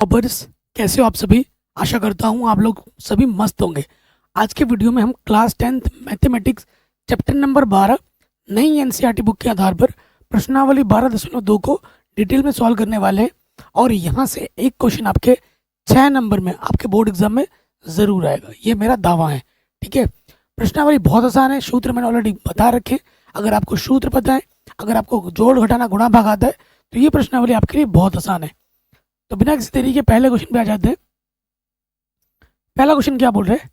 अबर्स, कैसे हो आप सभी। आशा करता हूँ आप लोग सभी मस्त होंगे। आज के वीडियो में हम class 10th mathematics chapter number 12 नई एनसीईआरटी बुक के आधार पर प्रश्नावली 12.2 को डिटेल में सॉल्व करने वाले हैं। और यहाँ से एक क्वेश्चन आपके 6 नंबर में आपके बोर्ड एग्जाम में ज़रूर आएगा, ये मेरा दावा है। ठीक है, प्रश्नावली बहुत आसान है, सूत्र मैंने ऑलरेडी बता रखे। अगर आपको सूत्र पता है, अगर आपको जोड़ घटाना गुणा भाग आता है, तो ये प्रश्नावली आपके लिए बहुत आसान है। तो बिना किसी देरी के पहले क्वेश्चन पे आ जाते हैं। पहला क्वेश्चन क्या बोल रहे हैं,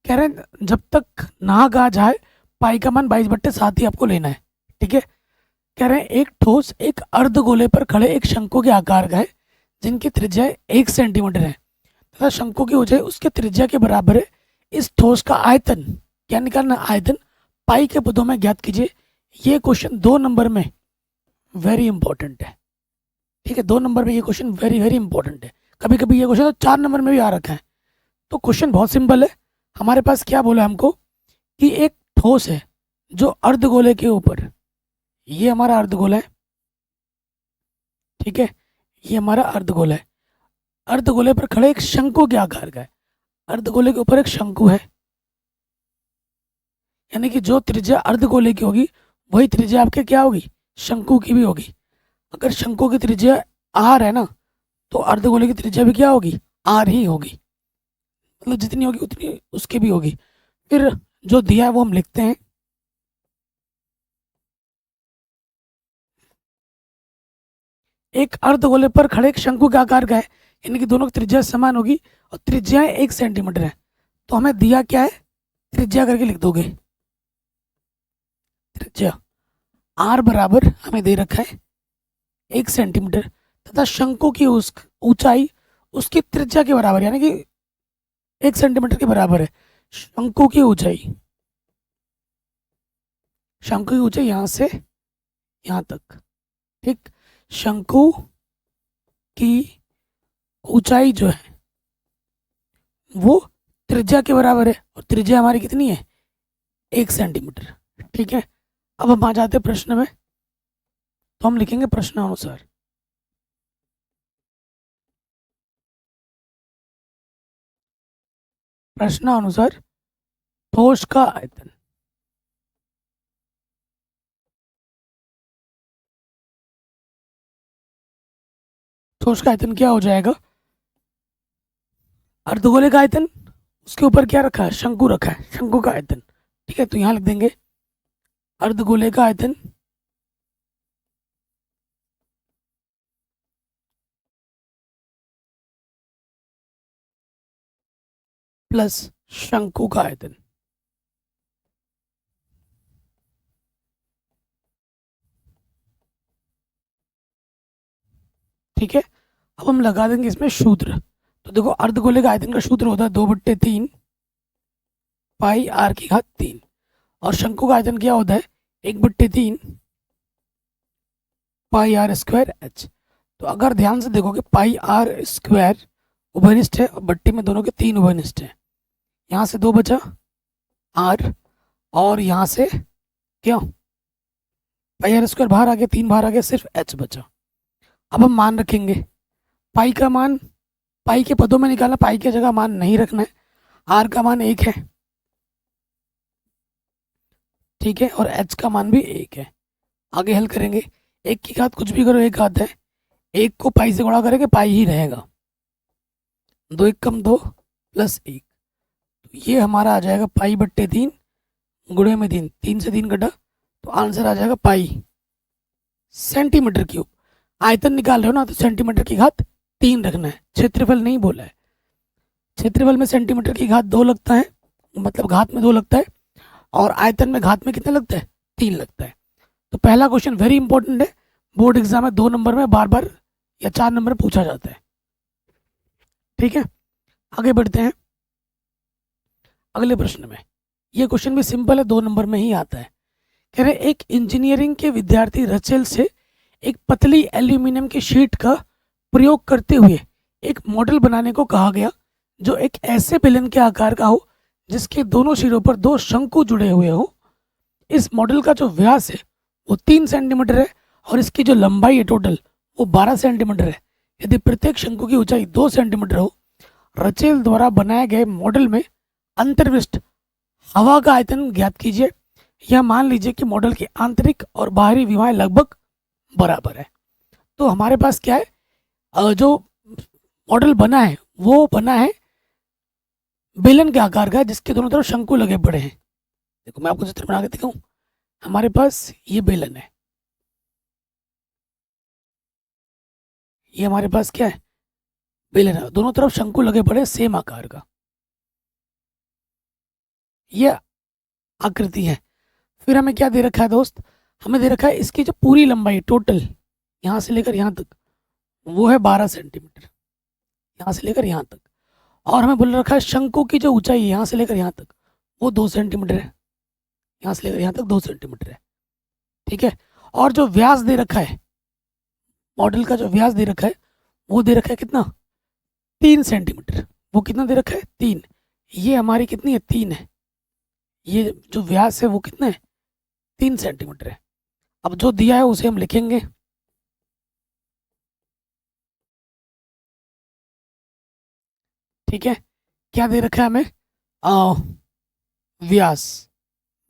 कह रहे हैं जब तक नाग आ जाए पाई का मान 22/7 ही आपको लेना है। ठीक है, कह रहे हैं एक ठोस एक अर्धगोले पर खड़े एक शंकु के आकार का है जिनकी त्रिज्या 1 सेंटीमीटर है तथा शंकु की ऊंचाई उसके त्रिज्या के बराबर है। इस ठोस का आयतन, क्या निकालना, आयतन पाई के पदों में ज्ञात कीजिए। ये क्वेश्चन 2 नंबर में वेरी इंपॉर्टेंट है। ठीक है, 2 नंबर में ये क्वेश्चन वेरी वेरी इंपॉर्टेंट है। कभी कभी ये क्वेश्चन तो 4 नंबर में भी आ रखा है। तो क्वेश्चन बहुत सिंपल है। हमारे पास क्या बोला हमको कि एक ठोस है जो अर्धगोले के ऊपर, ये हमारा अर्धगोला है। ठीक है, ये हमारा अर्धगोला है। अर्धगोले पर खड़े एक शंकु के आकार का है। अर्धगोले के ऊपर एक शंकु है, यानी कि जो त्रिज्या अर्धगोले की होगी वही त्रिज्या आपके क्या होगी, शंकु की भी होगी। अगर शंकु की त्रिज्या आर है ना, तो अर्धगोले की त्रिज्या भी क्या होगी, आर ही होगी। मतलब जितनी होगी उतनी उसकी भी होगी। फिर जो दिया है वो हम लिखते हैं। एक अर्धगोले पर खड़े एक शंकु के आकार का है, यानी कि दोनों की त्रिज्या समान होगी और त्रिज्या 1 सेंटीमीटर है। तो हमें दिया क्या है, त्रिज्या करके लिख दोगे। त्रिज्या आर बराबर हमें दे रखा है 1 सेंटीमीटर तथा शंकु की उस ऊंचाई उसकी त्रिज्या के बराबर, यानी कि 1 सेंटीमीटर के बराबर है। शंकु की ऊंचाई, शंकु की ऊंचाई यहाँ से यहाँ तक। ठीक, शंकु की ऊंचाई जो है वो त्रिज्या के बराबर है और त्रिज्या हमारी कितनी है, 1 सेंटीमीटर। ठीक है, अब हम आ जाते हैं प्रश्न में। तो हम लिखेंगे प्रश्नानुसार। प्रश्नानुसार ठोस का आयतन, ठोस का आयतन क्या हो जाएगा, अर्धगोले का आयतन, उसके ऊपर क्या रखा है, शंकु रखा है, शंकु का आयतन। ठीक है, तो यहाँ लिख देंगे अर्धगोले का आयतन प्लस शंकु का आयतन। ठीक है, अब हम लगा देंगे इसमें सूत्र। तो देखो, अर्धगोले का आयतन का सूत्र होता है 2/3 पाई आर की घात 3 और शंकु का आयतन क्या होता है, 1/3 पाई आर स्क्वायर एच। तो अगर ध्यान से देखोगे पाई आर स्क्वायर उभयनिष्ठ है और बट्टी में दोनों के 3 उभयनिष्ठ है। यहाँ से 2 बचा आर और यहाँ से क्या, पाई आर स्क्वायर बाहर आ गया, 3 बाहर आ गया, सिर्फ एच बचा। अब हम मान रखेंगे पाई का मान, पाई के पदों में निकालना, पाई की जगह मान नहीं रखना है। आर का मान 1 है, ठीक है, और एच का मान भी 1 है। आगे हल करेंगे, 1 की घात कुछ भी करो 1 घात है, 1 को पाई से गुणा करेंगे पाई ही रहेगा। 2 1 कम 2 प्लस 1, तो ये हमारा आ जाएगा पाई/3 गुणे में 3, 3 से 3 कटा, तो आंसर आ जाएगा पाई सेंटीमीटर क्यूब। आयतन निकाल रहे हो ना, तो सेंटीमीटर की घात 3 रखना है, क्षेत्रफल नहीं बोला है। क्षेत्रफल में सेंटीमीटर की घात 2 लगता है, मतलब घात में 2 लगता है, और आयतन में घात में कितना लगता है, 3 लगता है। तो पहला क्वेश्चन वेरी इंपॉर्टेंट है, बोर्ड एग्जाम में 2 नंबर में बार बार या 4 नंबर पूछा जाता है। ठीक है, आगे बढ़ते हैं अगले प्रश्न में। ये क्वेश्चन भी सिंपल है, 2 नंबर में ही आता है। कह रहे एक इंजीनियरिंग के विद्यार्थी रचेल से एक पतली एल्यूमिनियम की शीट का प्रयोग करते हुए एक मॉडल बनाने को कहा गया जो एक ऐसे बेलन के आकार का हो जिसके दोनों सिरों पर 2 शंकु जुड़े हुए हो। इस मॉडल का जो व्यास है वो 3 सेंटीमीटर है और इसकी जो लंबाई है टोटल वो 12 सेंटीमीटर है। यदि प्रत्येक शंकु की ऊंचाई 2 सेंटीमीटर हो, रचेल द्वारा बनाए गए मॉडल में अंतर्विष्ट हवा का आयतन ज्ञात कीजिए। यह मान लीजिए कि मॉडल की आंतरिक और बाहरी विमाएं लगभग बराबर है। तो हमारे पास क्या है, जो मॉडल बना है वो बना है बेलन के आकार का है, जिसके दोनों तरफ शंकु लगे पड़े हैं। देखो मैं आपको चित्र बना के दिखाऊं। हमारे पास ये बेलन है, ये हमारे पास क्या है, बेलन है, दोनों तरफ शंकु लगे पड़े हैं सेम आकार का। ये आकृति है। फिर हमें क्या दे रखा है दोस्त, हमें दे रखा है इसकी जो पूरी लंबाई टोटल यहाँ से लेकर यहाँ तक वो है 12 सेंटीमीटर, यहाँ से लेकर यहाँ तक। और हमें बोल रखा है शंकु की जो ऊंचाई है यहाँ से लेकर यहाँ तक वो 2 सेंटीमीटर है, यहाँ से लेकर यहाँ तक 2 सेंटीमीटर है। ठीक है। और जो व्यास दे रखा है, मॉडल का जो व्यास दे रखा है वो दे रखा है कितना, 3 सेंटीमीटर। वो कितना दे रखा है, 3। ये हमारी कितनी है, 3 है। ये जो व्यास है वो कितना है, 3 सेंटीमीटर है। अब जो दिया है उसे हम लिखेंगे। ठीक है। क्या दे रखा है हमें, व्यास,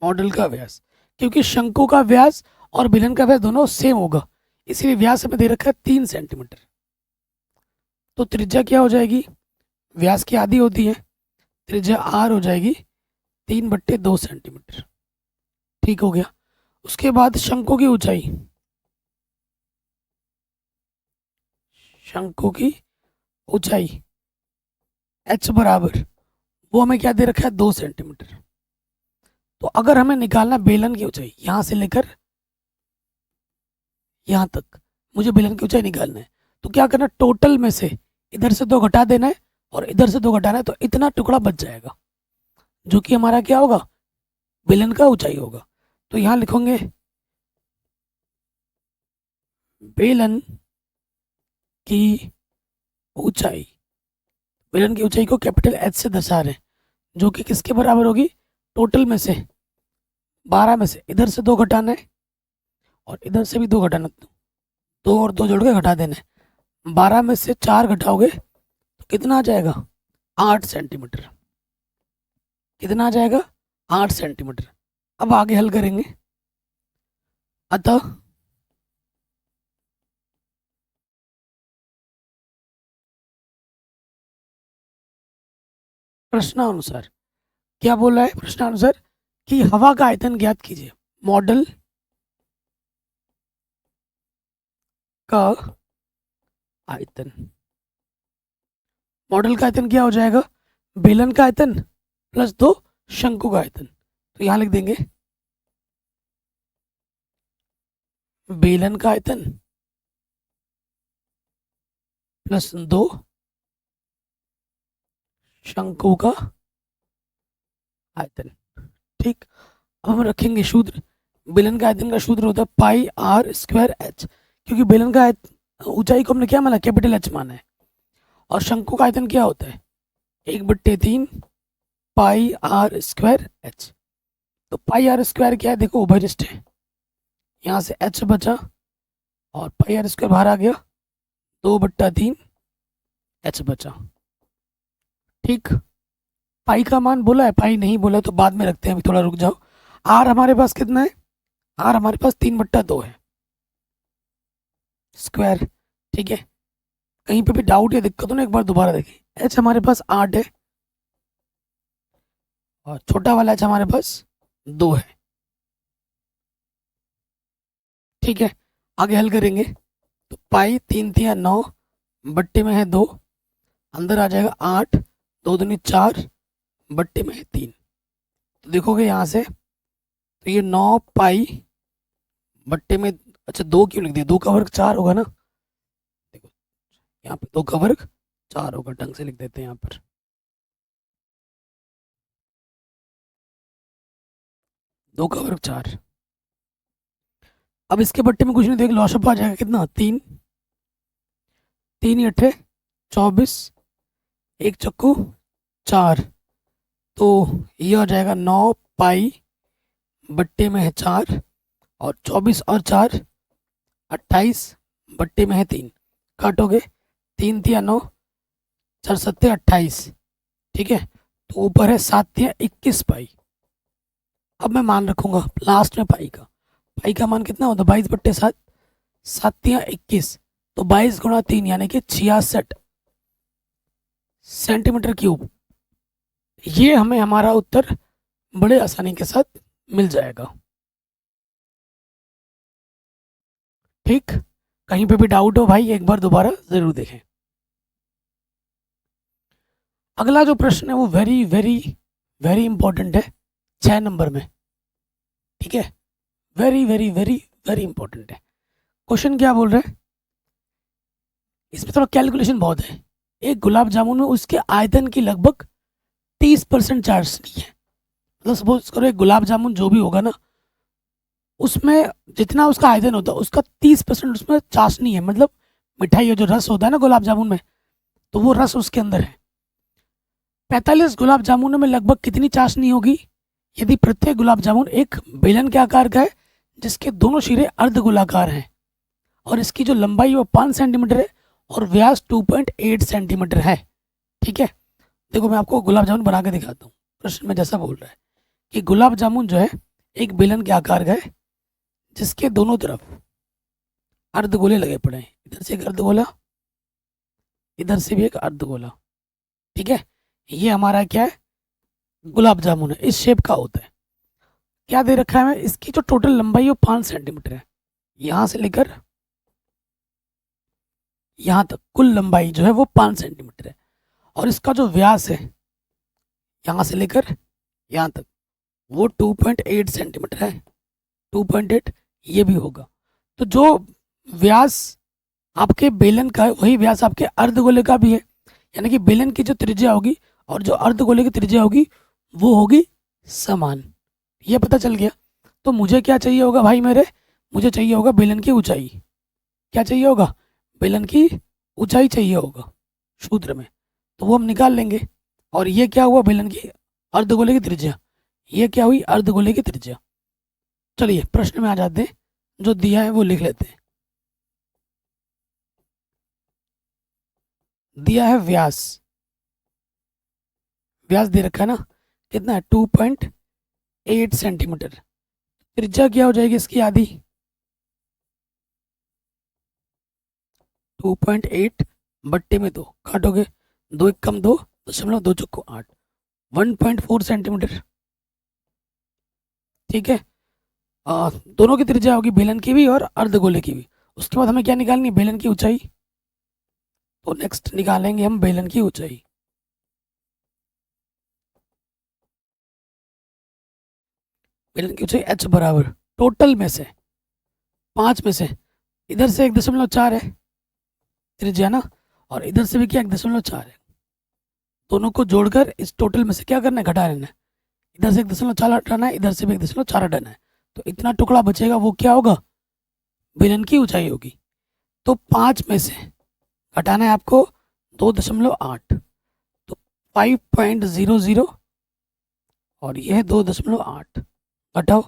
मॉडल का व्यास, क्योंकि शंकु का व्यास और बेलन का व्यास दोनों सेम होगा, इसलिए व्यास हमें दे रखा है 3 सेंटीमीटर। तो त्रिज्या क्या हो जाएगी, व्यास की आधी होती है, त्रिज्या आर हो जाएगी 3/2 सेंटीमीटर। ठीक हो गया। उसके बाद शंकु की ऊंचाई, शंकु की ऊंचाई h बराबर, वो हमें क्या दे रखा है, 2 सेंटीमीटर। तो अगर हमें निकालना बेलन की ऊंचाई यहाँ से लेकर यहाँ तक, मुझे बेलन की ऊंचाई निकालना है, तो क्या करना, टोटल में से इधर से 2 घटा देना है और इधर से 2 घटाना है, तो इतना टुकड़ा बच जाएगा जो कि हमारा क्या होगा, बेलन का ऊंचाई होगा। तो यहाँ लिखेंगे बेलन की ऊंचाई, बेलन की ऊंचाई को कैपिटल H से दर्शा रहे हैं, जो कि किसके बराबर होगी, टोटल में से 12 में से इधर से 2 घटाना है और इधर से भी 2 घटाना, 2 और 2 जोड़ के घटा देना है। 12 में से 4 घटाओगे तो कितना आ जाएगा, 8 सेंटीमीटर। कितना आ जाएगा, 8 सेंटीमीटर। अब आगे हल करेंगे। अतः प्रश्नानुसार, क्या बोला है प्रश्नानुसार, कि हवा का आयतन ज्ञात कीजिए। मॉडल का आयतन, मॉडल का आयतन क्या हो जाएगा, बेलन का आयतन प्लस 2 शंकु का आयतन। तो यहां लिख देंगे बेलन का आयतन प्लस 2 शंकु का आयतन। ठीक। अब हम रखेंगे सूत्र, बेलन का आयतन का सूत्र होता है पाई आर स्क्वायर एच, क्योंकि बेलन का ऊंचाई को हमने क्या माना, कैपिटल एच माना है। और शंकु का आयतन क्या होता है, 1/3 पाई आर स्क्वायर एच। तो पाई आर स्क्वायर क्या है, देखो उभयनिष्ठ है, यहाँ से एच बचा और पाई आर स्क्वायर बाहर आ गया, 2/3 एच बचा। ठीक। पाई का मान बोला है, पाई नहीं बोला तो बाद में रखते हैं, अभी थोड़ा रुक जाओ। आर हमारे पास कितना है, आर हमारे पास 3/2 है स्क्वायर। ठीक है। कहीं पे भी डाउट या दिक्कत हो ना, एक बार दोबारा देखिए। एच हमारे पास 8 है और छोटा वाला एच हमारे पास 2 है। ठीक है। आगे हल करेंगे तो पाई 3 3 9 बट्टे में है 2, अंदर आ जाएगा 8, 2 दूनी 4 बट्टे में है 3। तो देखोगे यहाँ से, तो ये 9 पाई बट्टे में, अच्छा 2 क्यों लिख दिया, 2 का वर्ग 4 होगा ना, देखो यहाँ पे 2 का वर्ग 4 होगा, ढंग से लिख देते हैं यहाँ पर। 2 का वर्ग 4। अब इसके बट्टे में कुछ नहीं, देख लॉसअप आ जाएगा कितना, 3 3 8 24, 1 चक्कू 4, तो ये हो जाएगा 9 पाई बट्टे में है 4 और 24 और 4 28 बट्टे में है 3। काटोगे 3 तिया 9, 4 सत्ते 28, ठीक है। तो ऊपर है 7 तिया 21 पाई। अब मैं मान रखूंगा लास्ट में पाई का मान कितना होता है 22/7, 7 तिया 21, तो 22 × 3 यानी कि 66 सेंटीमीटर क्यूब। ये हमें हमारा उत्तर बड़े आसानी के साथ मिल जाएगा। ठीक, कहीं पे भी डाउट हो भाई एक बार दोबारा जरूर देखें। अगला जो प्रश्न है वो वेरी वेरी वेरी इंपॉर्टेंट है 6 नंबर में, ठीक है। Very very very very important है। क्वेश्चन क्या बोल रहे हैं, इसमें थोड़ा कैलकुलेशन बहुत है। एक गुलाब जामुन में उसके आयतन की लगभग 30% चाशनी है। मतलब सपोज करो एक गुलाब जामुन जो भी होगा ना, उसमें जितना उसका आयतन होता है उसका 30% उसमें चाशनी है। मतलब मिठाई जो रस होता है ना गुलाब जामुन में, तो वो रस उसके अंदर है। 45 गुलाब जामुनों में लगभग कितनी चाशनी होगी यदि प्रत्येक गुलाब जामुन एक बेलन के आकार का है जिसके दोनों सिरे अर्धगोलाकार हैं और इसकी जो लंबाई वो 5 सेंटीमीटर है और व्यास 2.8 सेंटीमीटर है, ठीक है। देखो मैं आपको गुलाब जामुन बना के दिखाता हूँ। प्रश्न में जैसा बोल रहा है कि गुलाब जामुन जो है एक बेलन के आकार का है जिसके दोनों तरफ अर्धगोले लगे पड़े हैं। इधर से एक अर्धगोला, इधर से भी एक अर्धगोला, ठीक है। ये हमारा क्या है, गुलाब जामुन है, इस शेप का होता है। क्या दे रखा है हमें, इसकी जो टोटल लंबाई है वो 5 सेंटीमीटर है। यहां से लेकर यहां तक कुल लंबाई जो है वो 5 सेंटीमीटर है और इसका जो व्यास है यहां से लेकर यहां तक वो 2.8 सेंटीमीटर है। 2.8 ये भी होगा। तो जो व्यास आपके बेलन का है वही व्यास आपके अर्धगोले का भी है। यानी कि बेलन की जो त्रिज्या होगी और जो अर्धगोले की त्रिज्या होगी वो होगी समान। ये पता चल गया। तो मुझे क्या चाहिए होगा भाई मेरे, मुझे चाहिए होगा बेलन की ऊंचाई। क्या चाहिए होगा, बेलन की ऊंचाई चाहिए होगा सूत्र में, तो वो हम निकाल लेंगे। और ये क्या हुआ, बेलन की अर्धगोले की त्रिज्या, ये क्या हुई अर्धगोले की त्रिज्या। चलिए प्रश्न में आ जाते हैं, जो दिया है वो लिख लेते हैं। दिया है व्यास, व्यास दे रखा है ना, कितना है 2.8 सेंटीमीटर। त्रिज्या क्या हो जाएगी इसकी आधी, 2.8 बट्टे में 2 काटोगे, 2 1 कम 2 दशमलव 2 चौको 8, 1.4 सेंटीमीटर, ठीक है। दोनों की त्रिज्या होगी बेलन की भी और अर्धगोले की भी। उसके बाद हमें क्या निकालनी है, बेलन की ऊंचाई। तो नेक्स्ट निकालेंगे हम बेलन की ऊंचाई। बेलन की ऊंचाई h बराबर टोटल में से 5 में से इधर से 1.4 है त्रिज्या ना, और इधर से भी क्या 1.4 है। दोनों को जोड़कर इस टोटल में से क्या करना है, घटा लेना है। इधर से 1.4 हटाना है, इधर से भी 1.4 हटाना है। तो इतना टुकड़ा बचेगा वो क्या होगा, बेलन की ऊंचाई होगी। तो 5 में से घटाना है आपको 2.8, तो 5.00 और यह है 2.8। घटाओ,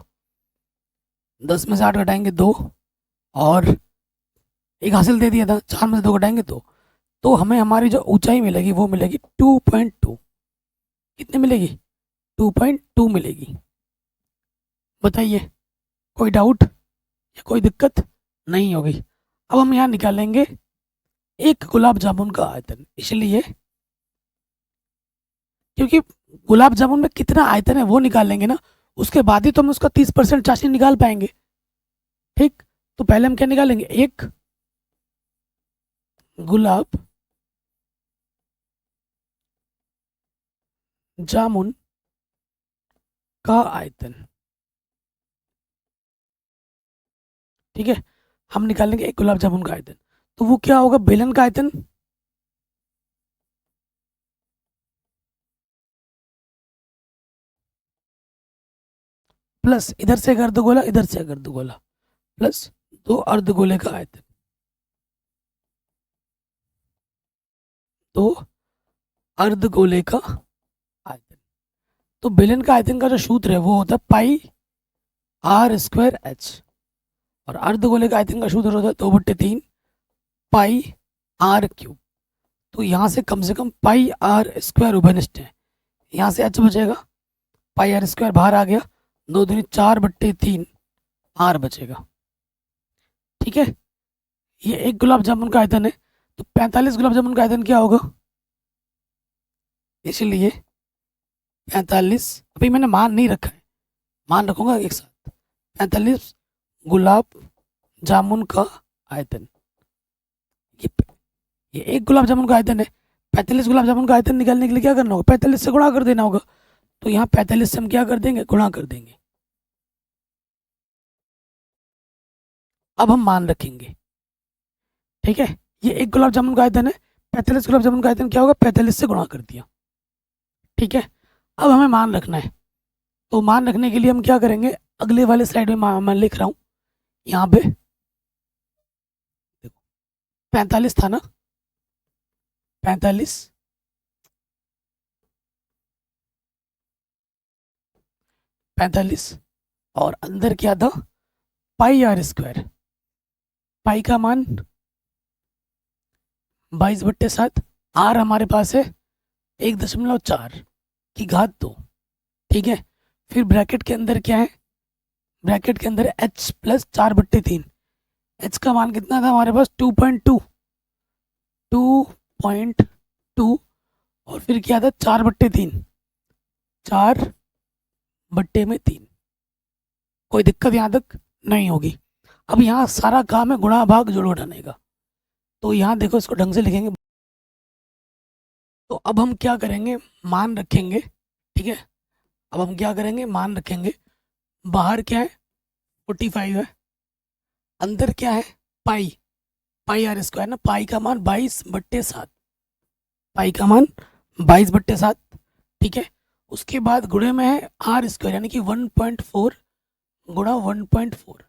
10 में से 8 घटाएंगे 2 और एक हासिल दे दिया था, 4 में से 2 घटाएंगे तो हमें हमारी जो ऊंचाई मिलेगी वो मिलेगी 2.2। कितनी मिलेगी, 2.2 मिलेगी। बताइए कोई डाउट या कोई दिक्कत नहीं होगी। अब हम यहाँ निकालेंगे एक गुलाब जामुन का आयतन, इसलिए क्योंकि गुलाब जामुन में कितना आयतन है वो निकाल लेंगे ना, उसके बाद ही तो हम उसका 30% चाशनी निकाल पाएंगे। ठीक, तो पहले हम क्या निकालेंगे, एक गुलाब जामुन का आयतन, ठीक है। हम निकालेंगे एक गुलाब जामुन का आयतन, तो वो क्या होगा, बेलन का आयतन प्लस इधर से एक अर्धगोला, इधर से एक अर्धगोला, प्लस 2 अर्धगोले का आयतन, 2 अर्धगोले का आयतन। तो बेलन का आयतन का जो सूत्र है वो होता है पाई r²h और अर्धगोले का आयतन का सूत्र होता है 2/3 पाई r³ तो यहाँ से कम पाई आर स्क्वायर उभयनिष्ठ है। यहाँ से h बचेगा, पाई आर स्क्वायर बाहर आ गया, 2 दूनी 4/3 आर बचेगा। ठीक है, ये एक गुलाब जामुन का आयतन है, तो 45 गुलाब जामुन का आयतन क्या होगा, इसीलिए 45, अभी मैंने मान नहीं रखा है, मान रखूंगा एक साथ। 45 गुलाब जामुन का आयतन, ये ये एक गुलाब जामुन का आयतन है। 45 गुलाब जामुन का आयतन निकालने के लिए क्या करना होगा, 45 से गुणा कर देना होगा। तो यहाँ 45 से हम क्या कर देंगे, गुणा कर देंगे। अब हम मान रखेंगे, ठीक है, ये एक गुलाब जामुन का आयतन है, 45 गुलाब जामुन का आयतन क्या होगा, 45 से गुणा कर दिया। ठीक है, अब हमें मान रखना है, तो मान रखने के लिए हम क्या करेंगे, अगले वाले स्लाइड में मैं लिख रहा हूँ, यहाँ पे 45 था ना, 45 45 और अंदर क्या था, पाई आर स्क्वायर, पाई का मान 22/7, आर हमारे पास है 1.4 की घात 2। ठीक है, फिर ब्रैकेट के अंदर क्या है, ब्रैकेट के अंदर h प्लस 4/3, h का मान कितना था हमारे पास 2.2 और फिर क्या था 4/3, 4/3। कोई दिक्कत यहाँ तक नहीं होगी। अब यहाँ सारा काम है गुणा भाग जोड़ घटाने का, तो यहाँ देखो इसको ढंग से लिखेंगे। तो अब हम क्या करेंगे, मान रखेंगे। ठीक है, अब हम क्या करेंगे, मान रखेंगे। बाहर क्या है 45 है, अंदर क्या है पाई, पाई आर स्क्वायर ना, पाई का मान 22/7, पाई का मान 22/7। ठीक है, उसके बाद गुणे में है आर स्क्वायर यानी कि 1.4 गुणा 1.4,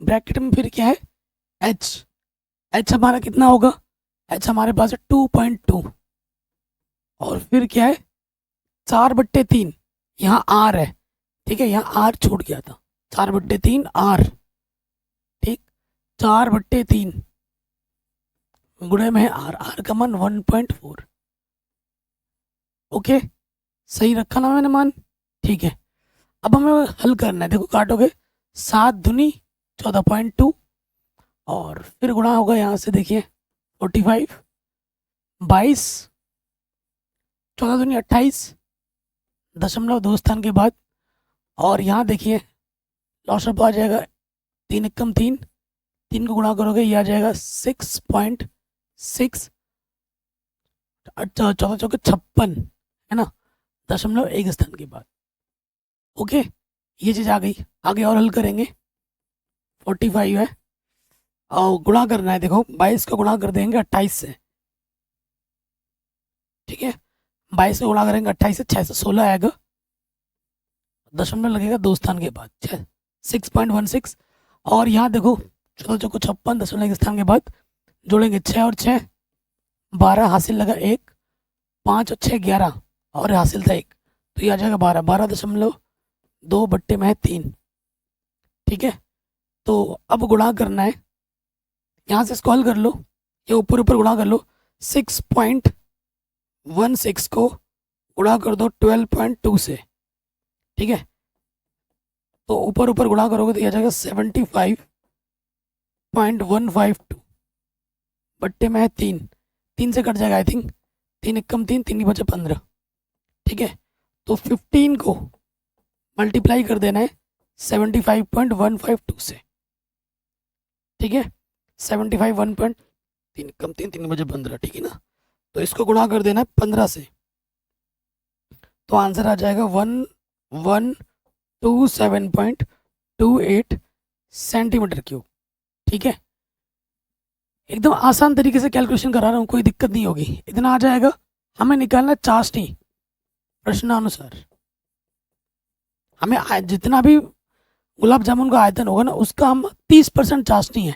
ब्रैकेट में फिर क्या है h, h हमारा कितना होगा, h हमारे पास है 2.2 और फिर क्या है 4/3, यहाँ r है। ठीक है, यहाँ r छूट गया था, 4/3 r। ठीक, 4/3 गुणे में है r, r का मान 1.4। ओके, सही रखा ना मैंने मान। ठीक है, अब हमें हल करना है, देखो काटोगे 7 दूनी 14.2 और फिर गुणा होगा यहाँ से, देखिए 45, 22, 14 दूनी 28, 0.2 स्थान के बाद, और यहाँ देखिए लॉसअप आ जाएगा, 3 एकम 3, 3 को गुणा करोगे ये आ जाएगा 6.6, 14 चौके 56 है ना, 0.1 स्थान के बाद। ओके, ये चीज़ आ गई। आगे और हल करेंगे, 45 है और गुणा करना है, देखो 22 को गुणा कर देंगे 28 से। ठीक है, 22 को गुणा करेंगे 28 से, 6 से 16 आएगा, दशमलव लगेगा 2 स्थान के बाद, 6.16। और यहाँ देखो 14 चौको 56, 0.1 स्थान के बाद जोड़ेंगे 6 और 6 12, हासिल लगा 1, 5 और 6 11 और हासिल था 1, तो ये आ जाएगा 12, 12.2/3। ठीक है, तो अब गुणा करना है, यहाँ से इसको हल कर लो, ये ऊपर ऊपर गुणा कर लो, 6.16 को गुणा कर दो 12.2 से। ठीक है, तो ऊपर ऊपर गुणा करोगे तो ये आ जाएगा 75.152 बट्टे में है 3, 3 से कट जाएगा आई थिंक, 3 एकम 3, 3 ही बचे 15। ठीक है, तो 15 को मल्टीप्लाई कर देना है 75.152 से। ठीक है, 75 1.3 कम 3, 3 बजे 15, ठीक है ना, तो इसको गुणा कर देना है 15 से, तो आंसर आ जाएगा 1127.28 सेंटीमीटर क्यूब। ठीक है, एकदम आसान तरीके से कैलकुलेशन करा रहा हूँ, कोई दिक्कत नहीं होगी, इतना आ जाएगा। हमें निकालना चाशनी प्रश्नानुसार, हमें जितना भी गुलाब जामुन का आयतन होगा ना उसका हम 30% चाशनी है।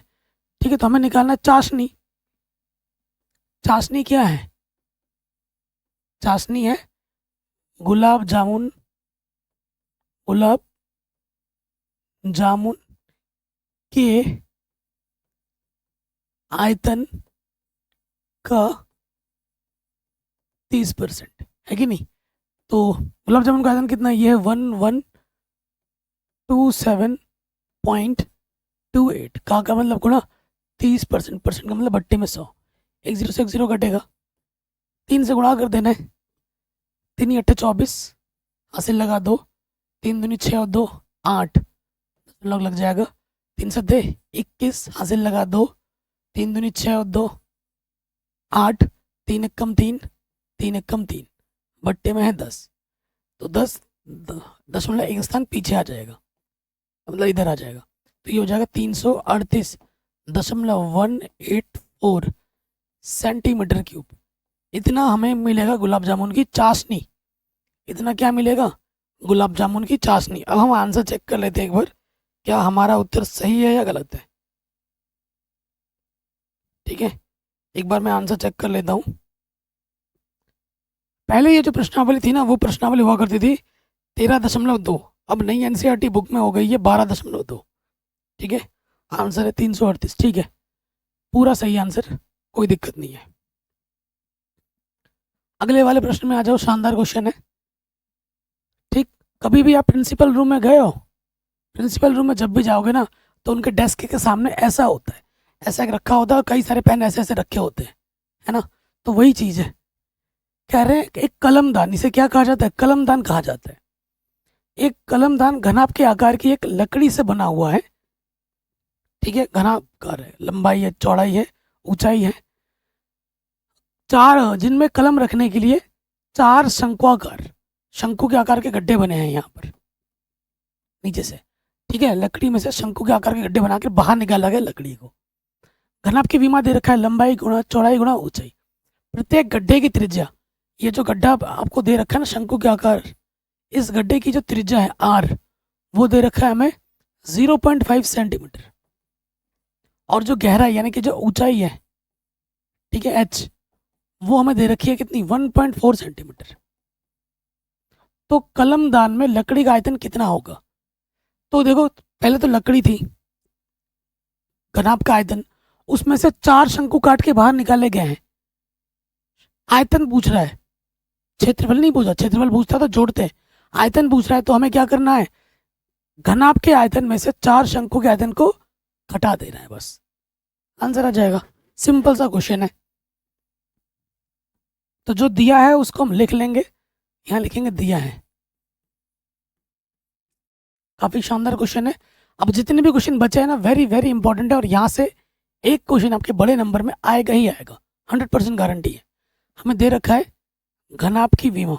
ठीक है, तो हमें निकालना चाशनी। चाशनी क्या है, चाशनी है गुलाब जामुन, गुलाब जामुन के आयतन का 30% है कि नहीं। तो गुलाब जामुन का आयतन कितना है, ये है 1127.28 का मतलब गुणा 30%, परसेंट का मतलब बट्टे में 100, एक जीरो से एक जीरो कटेगा, 3 से गुणा कर देना है, 3 अट्ठे 24, हासिल लगा 2, 3 दूनी 6 और 2 8, लग जाएगा, 3 सत्ते 21, हासिल लगा 2, 3 दूनी 6 और 2 8, 3 एक कम 3, 3 एक कम 3, बट्टे में है 10, तो 10.1 स्थान पीछे आ जाएगा, मतलब इधर आ जाएगा, तो ये हो जाएगा 338.184 सेंटीमीटर क्यूब। इतना हमें मिलेगा गुलाब जामुन की चाशनी, इतना क्या मिलेगा, गुलाब जामुन की चाशनी। अब हम आंसर चेक कर लेते हैं एक बार, क्या हमारा उत्तर सही है या गलत है। ठीक है, एक बार मैं आंसर चेक कर लेता हूँ। पहले ये जो प्रश्नावली थी ना, वो प्रश्नावली हुआ करती थी 13.2, अब नई एनसीईआरटी बुक में हो गई है 12.2। ठीक है, आंसर है 338। ठीक है, पूरा सही आंसर, कोई दिक्कत नहीं है। अगले वाले प्रश्न में आ जाओ, शानदार क्वेश्चन है। ठीक, कभी भी आप प्रिंसिपल रूम में गए हो, प्रिंसिपल रूम में जब भी जाओगे ना, तो उनके डेस्क के सामने ऐसा होता है, ऐसा एक रखा होता है और कई सारे पेन ऐसे ऐसे रखे होते हैं, है ना। तो वही चीज़ है, कह रहे हैं एक कलमदान, इसे क्या कहा जाता है, कलमदान कहा जाता है। एक कलमदान घनाभ के आकार की एक लकड़ी से बना हुआ है। ठीक है, घनाकार है, लंबाई है, चौड़ाई है, ऊंचाई है, चार, जिनमें कलम रखने के लिए 4 शंक्वाकार, शंकु के आकार के गड्ढे बने हैं यहाँ पर नीचे से। ठीक है, लकड़ी में से शंकु के आकार के गड्ढे बना के बाहर निकाला गया लकड़ी को। घनाभ की विमा दे रखा है लंबाई गुणा चौड़ाई गुणा ऊंचाई। प्रत्येक गड्ढे की त्रिज्या, ये जो गड्ढा आपको दे रखा है ना शंकु के आकार, इस गड्ढे की जो त्रिज्या है आर, वो दे रखा है हमें 0.5 सेंटीमीटर, और जो गहराई यानी कि जो ऊंचाई है, ठीक है, एच, वो हमें दे रखी है कितनी, 1.4 सेंटीमीटर। तो कलमदान में लकड़ी का आयतन कितना होगा। तो देखो, पहले तो लकड़ी थी, घनाभ का आयतन, उसमें से 4 शंकु काट के बाहर निकाले गए हैं। आयतन पूछ रहा है, क्षेत्रफल नहीं पूछा, क्षेत्रफल पूछता तो जोड़ते, आयतन पूछ रहा है, तो हमें क्या करना है, घनाभ के आयतन में से 4 शंकु के आयतन को घटा देना है, बस आंसर आ जाएगा। सिंपल सा क्वेश्चन है। तो जो दिया है उसको हम लिख लेंगे, यहाँ लिखेंगे दिया है। काफी शानदार क्वेश्चन है। अब जितने भी क्वेश्चन बचे हैं ना, वेरी वेरी इंपॉर्टेंट है, और यहाँ से एक क्वेश्चन आपके बड़े नंबर में आएगा ही आएगा, 100% गारंटी है। हमें दे रखा है घनाभ की विमा,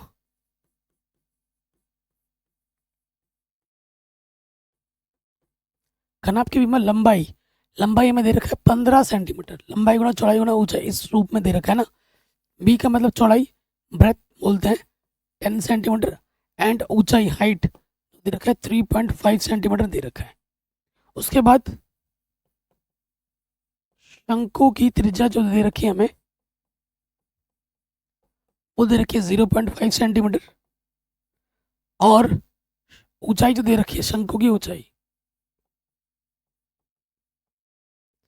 घनाभ की विमा लंबाई, लंबाई हमें दे रखा है 15 सेंटीमीटर, लंबाई गुणा चौड़ाई गुणा ऊंचाई, इस रूप में दे रखा है ना। बी का मतलब चौड़ाई, ब्रेथ बोलते हैं 10 सेंटीमीटर, एंड ऊंचाई हाइट दे रखा है 3.5 सेंटीमीटर दे रखा है। उसके बाद शंकु की त्रिज्या जो दे रखी है हमें, वो दे रखी है 0.5 सेंटीमीटर, और ऊंचाई जो दे रखी है शंकु की ऊंचाई,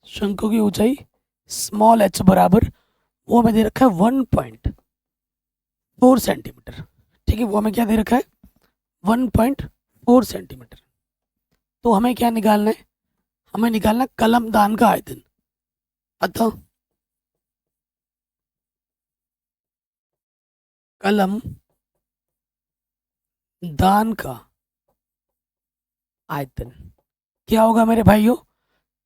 शंकु की ऊंचाई स्मॉल एच बराबर, वो हमें दे रखा है 1.4 सेंटीमीटर। ठीक है, वो हमें क्या दे रखा है, 1.4 सेंटीमीटर। तो हमें क्या निकालना है, हमें निकालना है कलमदान का आयतन। अतः कलम दान का आयतन क्या होगा मेरे भाइयों,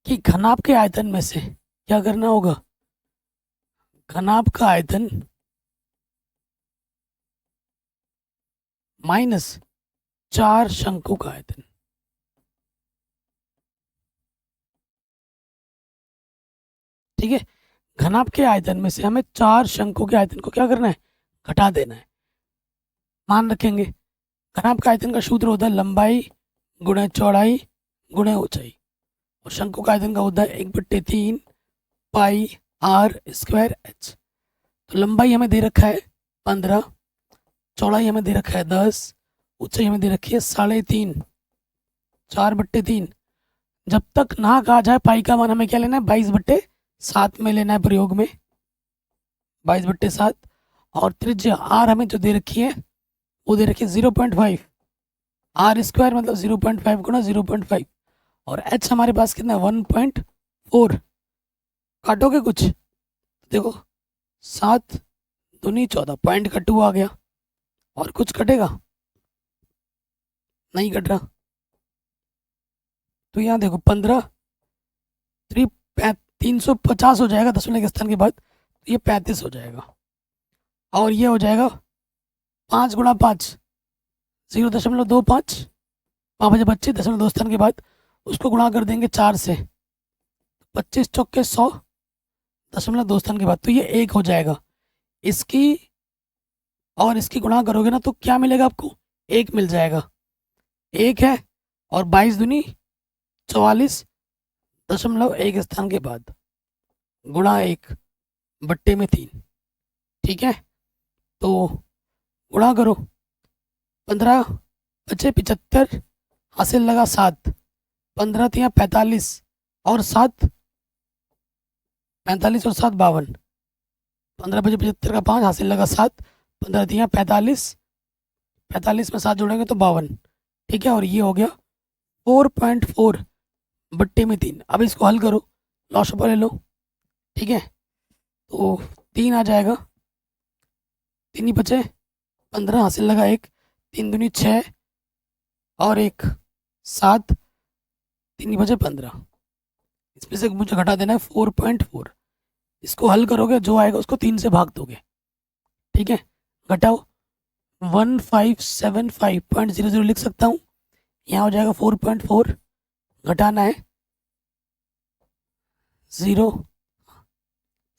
कि घनाभ के आयतन में से क्या करना होगा, घनाभ का आयतन माइनस 4 शंकु का आयतन। ठीक है, घनाभ के आयतन में से हमें 4 शंकु के आयतन को क्या करना है, घटा देना है। मान रखेंगे घनाभ का आयतन का सूत्र होता है लंबाई गुणे चौड़ाई गुणे ऊंचाई, और शंकु का आयतन का होता है 1/3 पाई आर स्क्वायर एच। तो लंबाई हमें दे रखा है 15, चौड़ाई हमें दे रखा है 10, ऊंचाई हमें दे रखी है 3.5, 4/3। जब तक ना कहा जाए पाई का मान हमें क्या लेना है, 22/7 में लेना है प्रयोग में, 22/7। और त्रिज्या आर हमें जो दे रखी है वो दे रखी है 0.5। आर स्क्वायर मतलब 0.5 गुना 0.5 और एच हमारे पास कितना है 1.4। काटोगे कुछ? देखो 7 दूनी 14 पॉइंट का 2 आ गया। और कुछ कटेगा? नहीं कट रहा। तो यहाँ देखो 15 350 हो जाएगा 10 के स्थान के बाद, तो ये 35 हो जाएगा। और ये हो जाएगा 5 गुणा 5 0.25 बचे 25 स्थान के बाद उसको गुणा कर देंगे 4 से, 25 चौके 100 2 स्थान के बाद, तो ये 1 हो जाएगा। इसकी और इसकी गुणा करोगे ना तो क्या मिलेगा आपको? 1 मिल जाएगा। 1 है और 22 दूनी 44.1 स्थान के बाद गुणा 1 बट्टे में 3। ठीक है, तो गुणा करो 15 बचे 75 हासिल लगा 7 15 तिया 45 और 7 45 और 7 52 15 बजे 75 का 5 हासिल लगा 7 15 तिया 45 45 में 7 जोड़ेंगे तो 52। ठीक है, और ये हो गया 4.4 बट्टे में 3। अब इसको हल करो, लॉशअप ले लो। ठीक है, तो 3 आ जाएगा, 3 ही बचे 15 हासिल लगा 1 3 दूनी 6 और 1 7 3 ही बचे 15। इसमें से मुझे घटा देना है 4.4। इसको हल करोगे जो आएगा उसको 3 से भाग दोगे। ठीक है, घटाओ 1575.00 लिख सकता हूँ। यहाँ हो जाएगा 4.4 घटाना है 0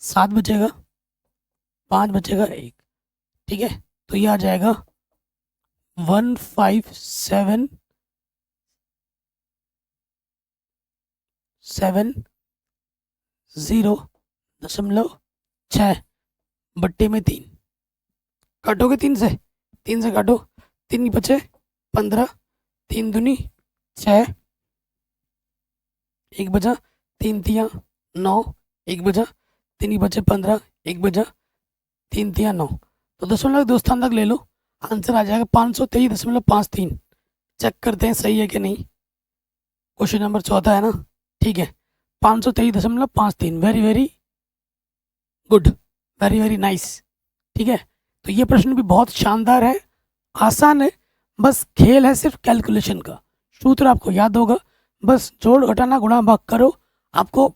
7 बचेगा 5 बचेगा 1। ठीक है, तो ये आ जाएगा 1577.06 बट्टे में 3। काटोगे 3 से काटो, 3 बचे 15 3 दूनी 6 1 बचा 3 तिया 9 1 बचा 3 ही बचे 15 1 बचा 3 तिया 9। तो 2 स्थान तक ले लो, आंसर आ जाएगा 523.53। चेक करते हैं सही है कि नहीं। क्वेश्चन नंबर 14 है ना। ठीक है, 523.53, very very good, very very nice. ठीक है, तो ये प्रश्न भी बहुत शानदार है, आसान है, बस खेल है सिर्फ कैलकुलेशन का। सूत्र आपको याद होगा, बस जोड़ घटाना गुणा भाग करो, आपको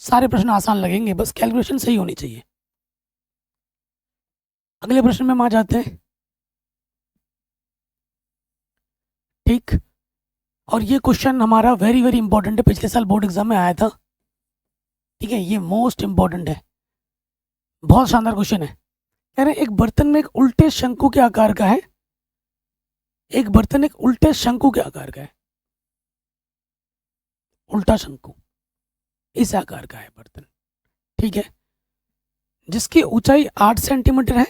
सारे प्रश्न आसान लगेंगे, बस कैलकुलेशन सही होनी चाहिए। अगले प्रश्न में हम आ जाते हैं। ठीक, और ये क्वेश्चन हमारा वेरी वेरी इंपॉर्टेंट है, पिछले साल बोर्ड एग्जाम में आया था। ठीक है, ये मोस्ट इंपॉर्टेंट है, बहुत शानदार क्वेश्चन है। कह रहे एक बर्तन में एक उल्टे शंकु के आकार का है, एक बर्तन एक उल्टे शंकु के आकार का है, उल्टा शंकु इस आकार का है बर्तन। ठीक है, जिसकी ऊंचाई 8 सेंटीमीटर है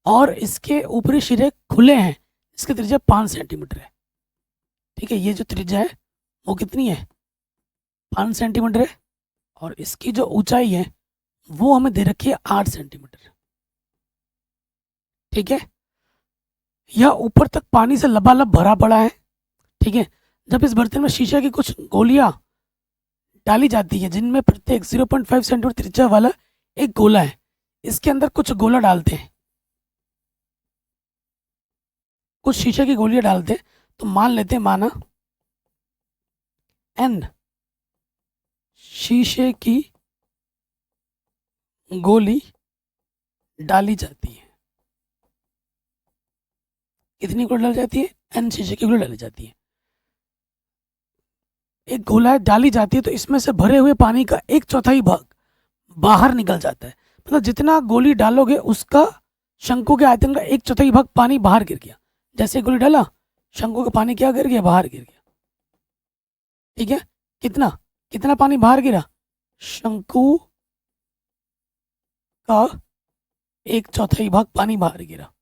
और इसके ऊपरी सिरे खुले हैं, इसकी त्रिज्या 5 सेंटीमीटर है। ठीक है, ये जो त्रिज्या है वो कितनी है? 5 सेंटीमीटर है और इसकी जो ऊंचाई है वो हमें दे रखी है 8 सेंटीमीटर। ठीक है, यह ऊपर तक पानी से लबालब भरा पड़ा है। ठीक है, जब इस बर्तन में शीशे की कुछ गोलियां डाली जाती है जिनमें प्रत्येक 0.5 सेंटीमीटर त्रिज्या वाला एक गोला है, इसके अंदर कुछ गोला डालते हैं, कुछ शीशे की गोलियां डालते हैं, तो मान लेते हैं माना n शीशे की गोली डाली जाती है। कितनी गोली डाली जाती है? n शीशे की गोली डाली जाती है। एक गोला डाली जाती है तो इसमें से भरे हुए पानी का 1/4 भाग बाहर निकल जाता है। मतलब जितना गोली डालोगे उसका शंकु के आयतन का 1/4 भाग पानी बाहर गिर गया। जैसे गोली डाला शंकु का पानी क्या गिर गया? बाहर गिर गया। ठीक है, कितना कितना पानी बाहर गिरा? शंकु का 1/4 भाग पानी बाहर गिरा।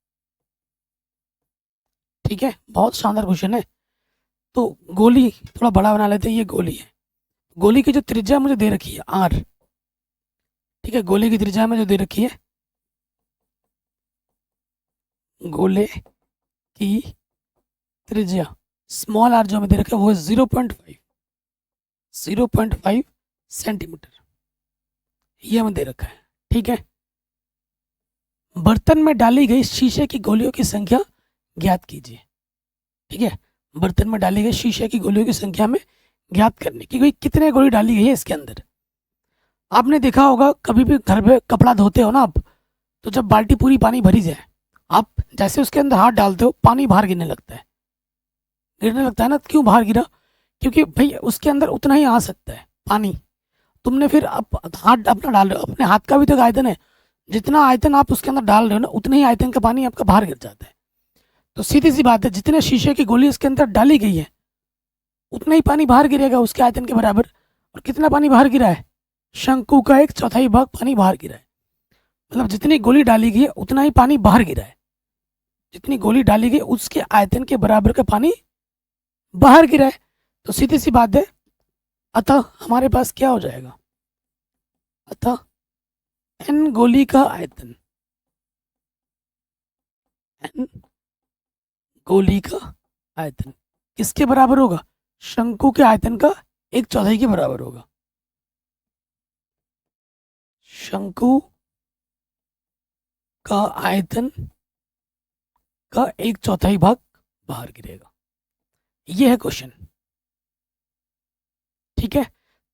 ठीक है, बहुत शानदार क्वेश्चन है। तो गोली थोड़ा बड़ा बना लेते हैं, ये गोली है, गोली की जो त्रिज्या मुझे दे रखी है r। ठीक है, गोली की त्रिज्या में जो दे रखी है गोले की त्रिज्या स्मॉल आर जो हमें दे रखा है वो है 0.5 सेंटीमीटर, ये हमें दे रखा है। ठीक है, बर्तन में डाली गई शीशे की गोलियों की संख्या ज्ञात कीजिए। ठीक है, बर्तन में डाली गई शीशे की गोलियों की संख्या में ज्ञात करने की, भाई कितने गोली डाली गई है इसके अंदर। आपने देखा होगा कभी भी घर पे कपड़ा धोते हो ना आप, तो जब बाल्टी पूरी पानी भरी जाए, आप जैसे उसके अंदर हाथ डालते हो पानी बाहर गिरने लगता है, गिरने लगता है ना। क्यों बाहर गिरा? क्योंकि भाई उसके अंदर उतना ही आ सकता है पानी। तुमने फिर हाथ अपना डाल रहे हो, अपने हाथ का भी तो एक आयतन है, जितना आयतन आप उसके अंदर डाल रहे हो ना उतने ही आयतन का पानी आपका बाहर गिर जाता है। तो सीधी सी बात है, जितने शीशे की गोली इसके अंदर डाली गई है उतना ही पानी बाहर गिरेगा उसके आयतन के बराबर। और कितना पानी बाहर गिरा है? शंकु का 1/4 भाग पानी बाहर गिरा है। मतलब जितनी गोली डाली गई है उतना ही पानी बाहर गिरा है, जितनी गोली डाली गई उसके आयतन के बराबर का पानी बाहर गिरा है। तो सीधी सी बात है, अतः हमारे पास क्या हो जाएगा, अतः एन गोली का आयतन, एन गोली का आयतन किसके बराबर होगा? शंकु के आयतन का 1/4 के बराबर होगा। शंकु का आयतन का 1/4 भाग बाहर गिरेगा, ये है क्वेश्चन। ठीक है,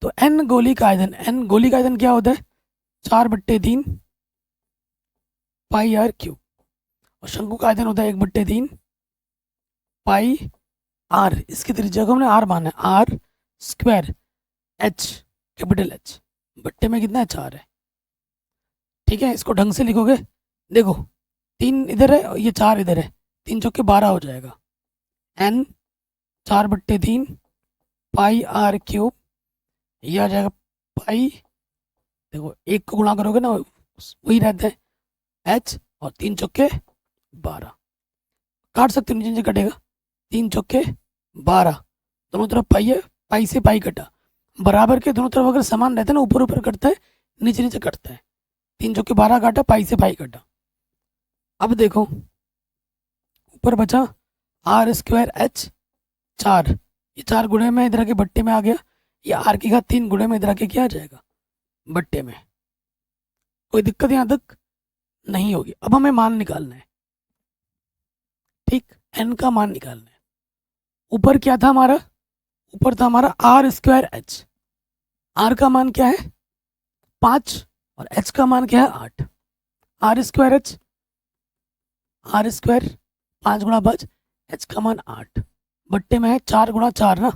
तो एन गोली का आयतन, एन गोली का आयतन क्या होता है? 4/3 पाई आर क्यूब, और शंकु का आयतन होता है 1/3 पाई आर, इसकी त्रिज्या को हमने आर माना है, R square H, capital H, बट्टे में कितना है? 4 है। ठीक है, इसको ढंग से लिखोगे, देखो 3 इधर है और ये 4 इधर है, 3 चौके 12 हो जाएगा। एन 4/3 पाई आर क्यूब, ये आ जाएगा पाई, देखो एक को गुणा करोगे ना वही रहता है एच, और 3 चौके 12, काट सकते हो, नीचे नीचे कटेगा, 3 चौके 12, दोनों तरफ पाई है, पाई से पाई कटा, बराबर के दोनों तरफ अगर समान रहता है ना, ऊपर ऊपर कटता है, नीचे नीचे कटता है। 3 चौके 12 काटा, पाई से पाई कटा। अब देखो ऊपर बचा आर स्क्वायर एच 4, ये 4 गुणे में इधर के बट्टे में आ गया, ये आर की घात 3 गुणे में इधर के क्या आ जाएगा? बट्टे में। कोई दिक्कत यहाँ तक नहीं होगी। अब हमें मान निकालना है, ठीक, एन का मान निकालना है। ऊपर क्या था हमारा? ऊपर था हमारा आर स्क्वायर एच, आर का मान क्या है? 5, और एच का मान क्या है? 8। R square H, R square 5 गुणा 5, एच का मान 8, बट्टे में है 4 गुणा 4 ना,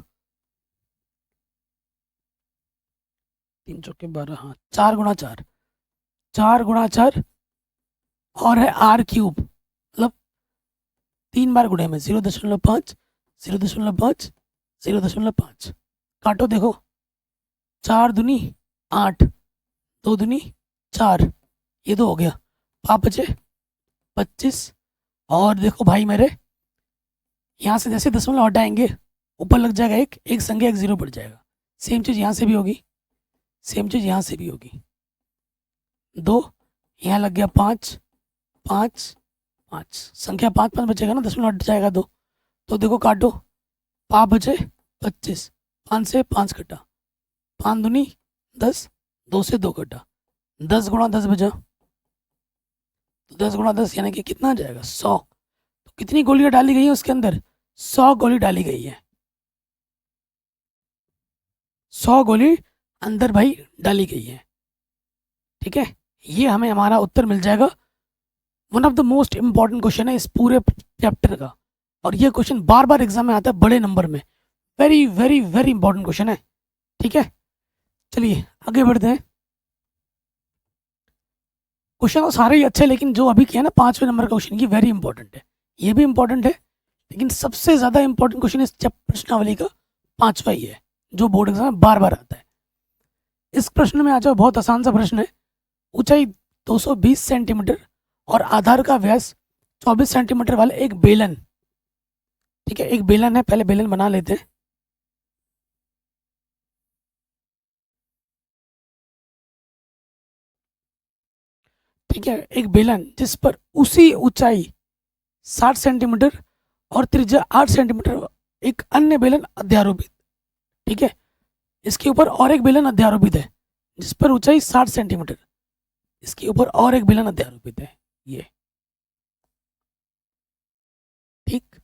3 चौके 12, हाँ 4 गुणा 4, 4 गुणा 4, और है आर क्यूब, मतलब 3 बार गुणे में 0.5, 0.5, 0.5, काटो देखो, 4 दूनी 8, 2 दूनी 4, ये तो हो गया, 5 बचे 25, और देखो भाई मेरे यहाँ से जैसे दशमलव हटाएंगे ऊपर लग जाएगा एक संख्या, एक 0 बढ़ जाएगा। सेम चीज़ यहाँ से भी होगी, सेम चीज़ यहाँ से भी होगी, 2 यहाँ लग गया 5, 5, 5, संख्या 5 5 बचेगा ना, दशमलव हट जाएगा 2, तो देखो काटो, 5 बचे 25, 5 से 5 कटा, 5 दूनी 10, 2 से 2 कटा, 10 गुणा 10 बचा, तो 10 गुणा 10 यानी कि कितना आ जाएगा? 100। तो कितनी गोलियां डाली गई है उसके अंदर? 100 गोली डाली गई है, 100 गोली अंदर भाई डाली गई है। ठीक है, ये हमें हमारा उत्तर मिल जाएगा। One of the most important question है इस पूरे चैप्टर का, और ये क्वेश्चन बार बार एग्जाम में आता है बड़े नंबर में, very very very important question है। ठीक है, चलिए आगे बढ़ते हैं। क्वेश्चन तो सारे ही अच्छे, लेकिन जो अभी किया ना 5वें नंबर का क्वेश्चन, ये वेरी इंपॉर्टेंट है, ये भी इंपॉर्टेंट है, लेकिन सबसे ज़्यादा इंपॉर्टेंट क्वेश्चन इस प्रश्नावली का 5वां ही है, जो बोर्ड एग्जाम में बार बार आता है। इस प्रश्न में आ जाओ, बहुत आसान सा प्रश्न है। ऊंचाई 220 सेंटीमीटर और आधार का व्यास 24 सेंटीमीटर वाले एक बेलन, ठीक है, एक बेलन है, पहले बेलन बना लेते हैं। ठीक है, एक बेलन जिस पर उसी ऊंचाई 60 सेंटीमीटर और त्रिज्या 8 सेंटीमीटर एक अन्य बेलन अध्यारोपित, ठीक है। इसके ऊपर और एक बेलन अध्यारोपित है जिस पर ऊंचाई 60 सेंटीमीटर, इसके ऊपर और एक बेलन अध्यारोपित है, ये ठीक।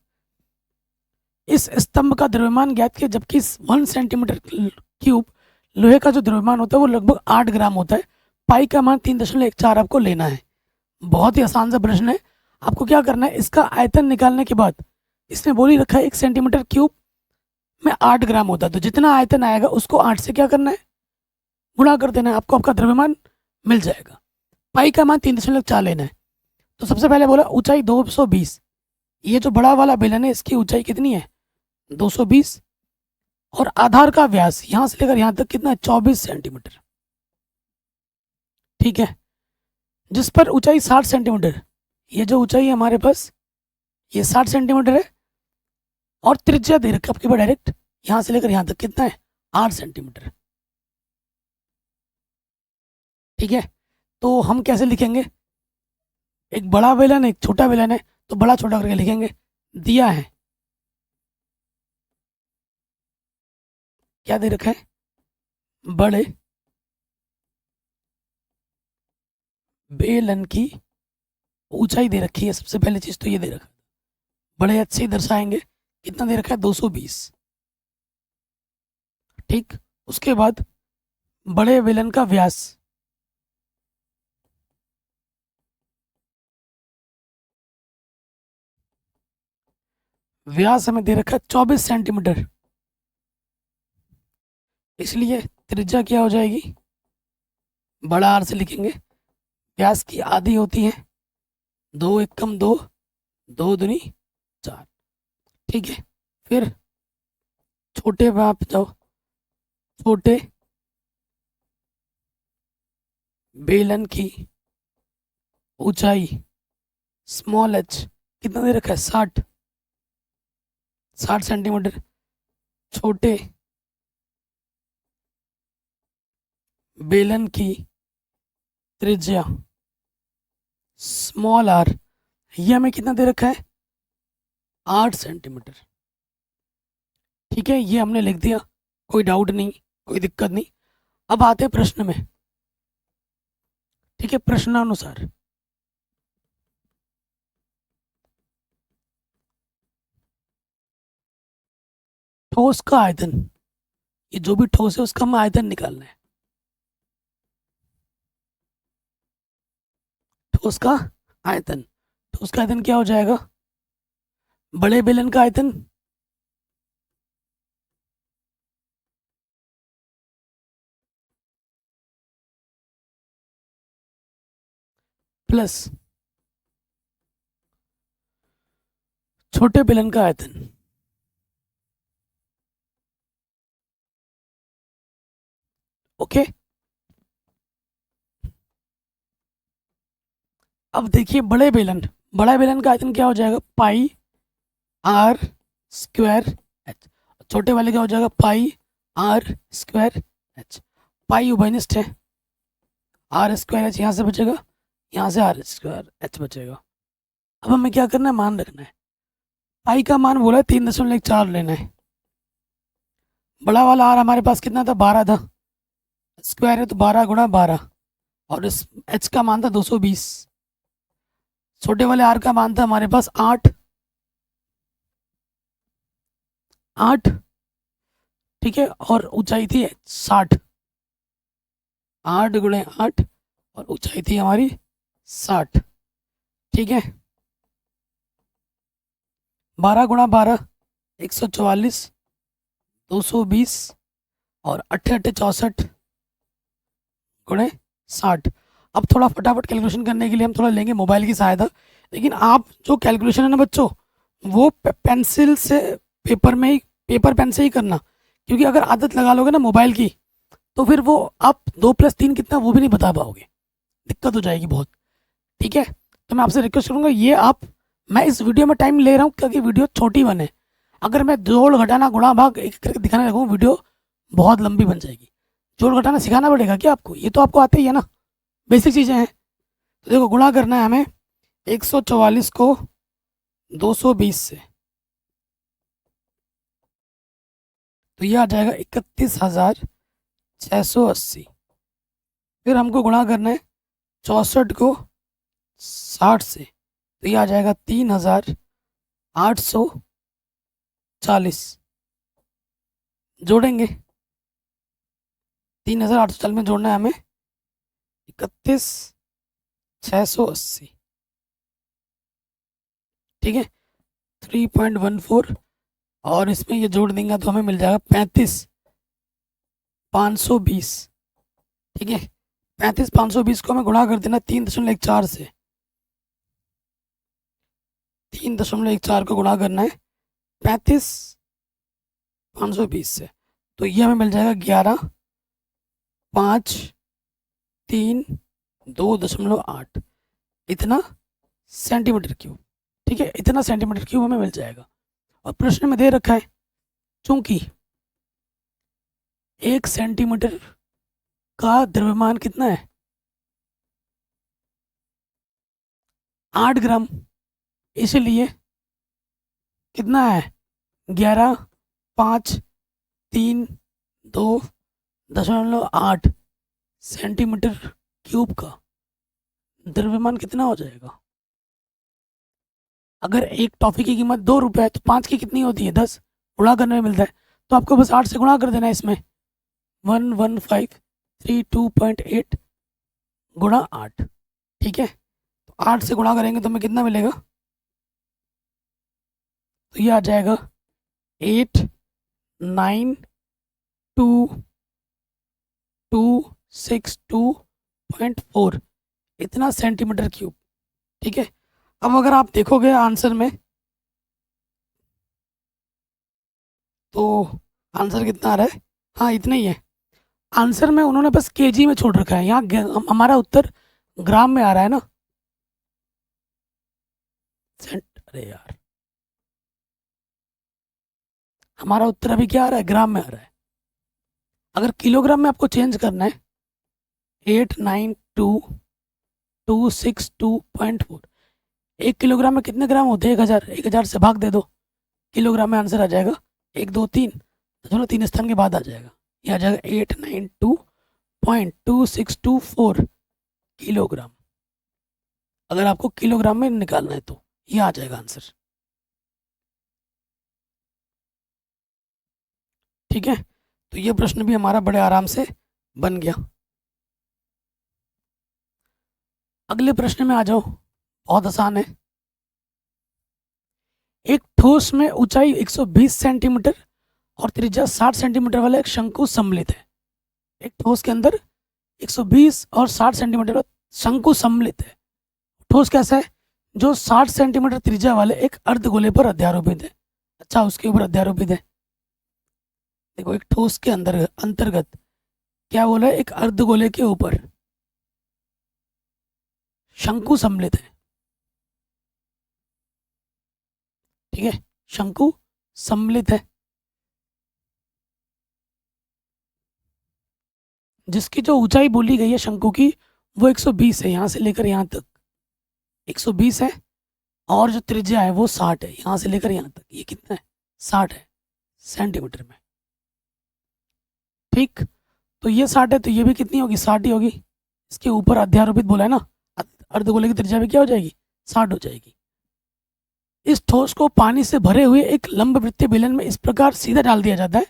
इस स्तंभ का द्रव्यमान ज्ञात किया, जबकि 1 सेंटीमीटर क्यूब लोहे का जो द्रव्यमान होता है वो लगभग 8 ग्राम होता है। पाई का मान 3.14 आपको लेना है। बहुत ही आसान सा प्रश्न है। आपको क्या करना है, इसका आयतन निकालने के बाद इसने बोली रखा है 1 सेंटीमीटर क्यूब में 8 ग्राम होता है, तो जितना आयतन आएगा उसको 8 से क्या करना है, गुणा कर देना है, आपको आपका द्रव्यमान मिल जाएगा। पाई का मान 3.4 लेना है। तो सबसे पहले बोला ऊंचाई 220, ये जो बड़ा वाला बेलन है इसकी ऊंचाई कितनी है, 220, और आधार का व्यास यहां से लेकर यहां तक कितना है, 24 सेंटीमीटर, ठीक है। जिस पर ऊंचाई 60 सेंटीमीटर, ये जो ऊंचाई है हमारे पास ये 60 सेंटीमीटर है, और त्रिज्या दे रखा आपके पास डायरेक्ट यहां से लेकर यहां तक कितना है, 8 सेंटीमीटर, ठीक है। तो हम कैसे लिखेंगे, एक बड़ा बेलन एक छोटा बेलन है तो बड़ा छोटा करके लिखेंगे। दिया है, क्या दे रखा है, बड़े बेलन की ऊंचाई दे रखी है। सबसे पहली चीज तो ये दे रखा है, बड़े एच से ही दर्शाएंगे, कितना दे रखा है, 220, ठीक। उसके बाद बड़े बेलन का व्यास, व्यास हमें दे रखा है 24 सेंटीमीटर, इसलिए त्रिज्या क्या हो जाएगी, बड़ा आर से लिखेंगे। व्यास की आधी होती है 2 एकम 2, 2 दूनी 4, ठीक है। फिर छोटे पे आप जाओ, छोटे बेलन की ऊंचाई स्मॉल एच कितना दे रखा है, 60 सेंटीमीटर। छोटे बेलन की त्रिज्या स्मॉल आर, ये हमें कितना दे रखा है, 8 सेंटीमीटर, ठीक है। ये हमने लिख दिया, कोई डाउट नहीं, कोई दिक्कत नहीं। अब आते हैं प्रश्न में, ठीक है। प्रश्नानुसार ठोस का आयतन, ये जो भी ठोस है उसका हमें आयतन निकालना है। ठोस का आयतन, ठोस का आयतन क्या हो जाएगा, बड़े बेलन का आयतन प्लस छोटे बेलन का आयतन, ओके। अब देखिए बड़े बेलन, बड़ा बेलन का आयतन क्या हो जाएगा, पाई आर स्क्वायर एच, छोटे वाले का हो जाएगा पाई आर स्क्वायर एच। पाई उभयनिष्ठ है, आर स्क्वायर एच यहाँ से बचेगा, यहाँ से आर स्क्वायर एच बचेगा। अब हमें क्या करना है, मान रखना है। पाई का मान बोला है 3.4 लेना है। बड़ा वाला आर हमारे पास कितना था, 12 था, स्क्वायर है तो 12 गुणा 12, और इस एच का मान था 220। छोटे वाले आर का मान था हमारे पास 8, ठीक है, और ऊंचाई थी 60, 8 गुणे 8, और ऊंचाई थी हमारी 60, ठीक है। 12 गुणा 12 144, 220, और 8 8 64 गुणे 60। अब थोड़ा फटाफट कैलकुलेशन करने के लिए हम थोड़ा लेंगे मोबाइल की सहायता, लेकिन आप जो कैलकुलेशन है ना बच्चों, वो पेंसिल से, पेपर में ही, पेपर पेन से ही करना, क्योंकि अगर आदत लगा लोगे ना मोबाइल की तो फिर वो आप 2+3 कितना वो भी नहीं बता पाओगे, दिक्कत हो जाएगी बहुत, ठीक है। तो मैं आपसे रिक्वेस्ट करूँगा, ये आप, मैं इस वीडियो में टाइम ले रहा हूँ क्योंकि वीडियो छोटी बने। अगर मैं जोड़ घटाना गुणा भाग एक करके दिखाने लगूँ, वीडियो बहुत लंबी बन जाएगी। जोड़ घटाना सिखाना पड़ेगा क्या आपको, ये तो आपको आते ही है ना, बेसिक चीज़ें हैं। तो देखो गुणा करना है हमें 144 को 220 से, तो ये आ जाएगा 31,680। फिर हमको गुणा करना है 64 को 60 से, तो ये आ जाएगा 3,840। जोड़ेंगे 3,840 में जोड़ना है हमें 31,680, ठीक है 3.14, और इसमें ये जोड़ देंगे तो हमें मिल जाएगा 35,520, ठीक है 35,520 को हमें गुणा कर देना 3.14 से, 3.14 को गुणा करना है 35,520 से, तो ये हमें मिल जाएगा 11,532.8, इतना सेंटीमीटर क्यूब, ठीक है इतना सेंटीमीटर क्यूब हमें मिल जाएगा। और प्रश्न में दे रखा है चूंकि 1 सेंटीमीटर का द्रव्यमान कितना है 8 ग्राम, इसलिए कितना है 11,532.8 सेंटीमीटर क्यूब का द्रव्यमान कितना हो जाएगा। अगर एक टॉफी की कीमत 2 रुपये है तो 5 की कितनी होती है 10, गुणा करने में मिलता है, तो आपको बस 8 से गुणा कर देना है इसमें 11,532.8 गुणा 8, ठीक है तो 8 से गुणा करेंगे तो हमें कितना मिलेगा, तो ये आ जाएगा 8,92262.4, इतना सेंटीमीटर क्यूब, ठीक है। अब अगर आप देखोगे आंसर में तो आंसर कितना आ रहा है, हाँ इतना ही है। आंसर में उन्होंने बस केजी में छोड़ रखा है, यहाँ हमारा उत्तर ग्राम में आ रहा है ना। अरे यार हमारा उत्तर अभी क्या आ रहा है, ग्राम में आ रहा है। अगर किलोग्राम में आपको चेंज करना है 8,92262.4, 1 किलोग्राम में कितने ग्राम होते हैं 1,000, 1,000 से भाग दे दो, किलोग्राम में आंसर आ जाएगा 1 2 3, चलो 3 स्थान के बाद आ जाएगा, ये आ जाएगा 892.2624 किलोग्राम। अगर आपको किलोग्राम में निकालना है तो ये आ जाएगा आंसर, ठीक है। तो ये प्रश्न भी हमारा बड़े आराम से बन गया। अगले प्रश्न में आ जाओ, बहुत आसान है। एक ठोस में ऊंचाई 120 सेंटीमीटर और त्रिज्या 60 सेंटीमीटर वाला एक शंकु सम्मिलित है। एक ठोस के अंदर 120 और 60 सेंटीमीटर शंकु सम्मिलित है। ठोस कैसा है, जो 60 सेंटीमीटर त्रिज्या वाले एक अर्धगोले पर अध्यारोपित है। अच्छा उसके ऊपर अध्यारोपित है, देखो एक ठोस के अंदर अंतर्गत क्या बोला है, एक अर्धगोले के ऊपर शंकु सम्मिलित है, ठीक है शंकु सम्मिलित है, जिसकी जो ऊंचाई बोली गई है शंकु की वो 120 है, यहाँ से लेकर यहाँ तक 120 है, और जो त्रिज्या है वो 60 है, यहाँ से लेकर यहाँ तक ये कितना है 60 है सेंटीमीटर में, ठीक। तो ये 60 है तो ये भी कितनी होगी 60 ही होगी। इसके ऊपर अध्यारोपित बोला है ना, अर्धगोले की त्रिज्या भी क्या हो जाएगी 60 हो जाएगी। इस ठोस को पानी से भरे हुए एक लंब वृत्तीय बेलन में इस प्रकार सीधा डाल दिया जाता है,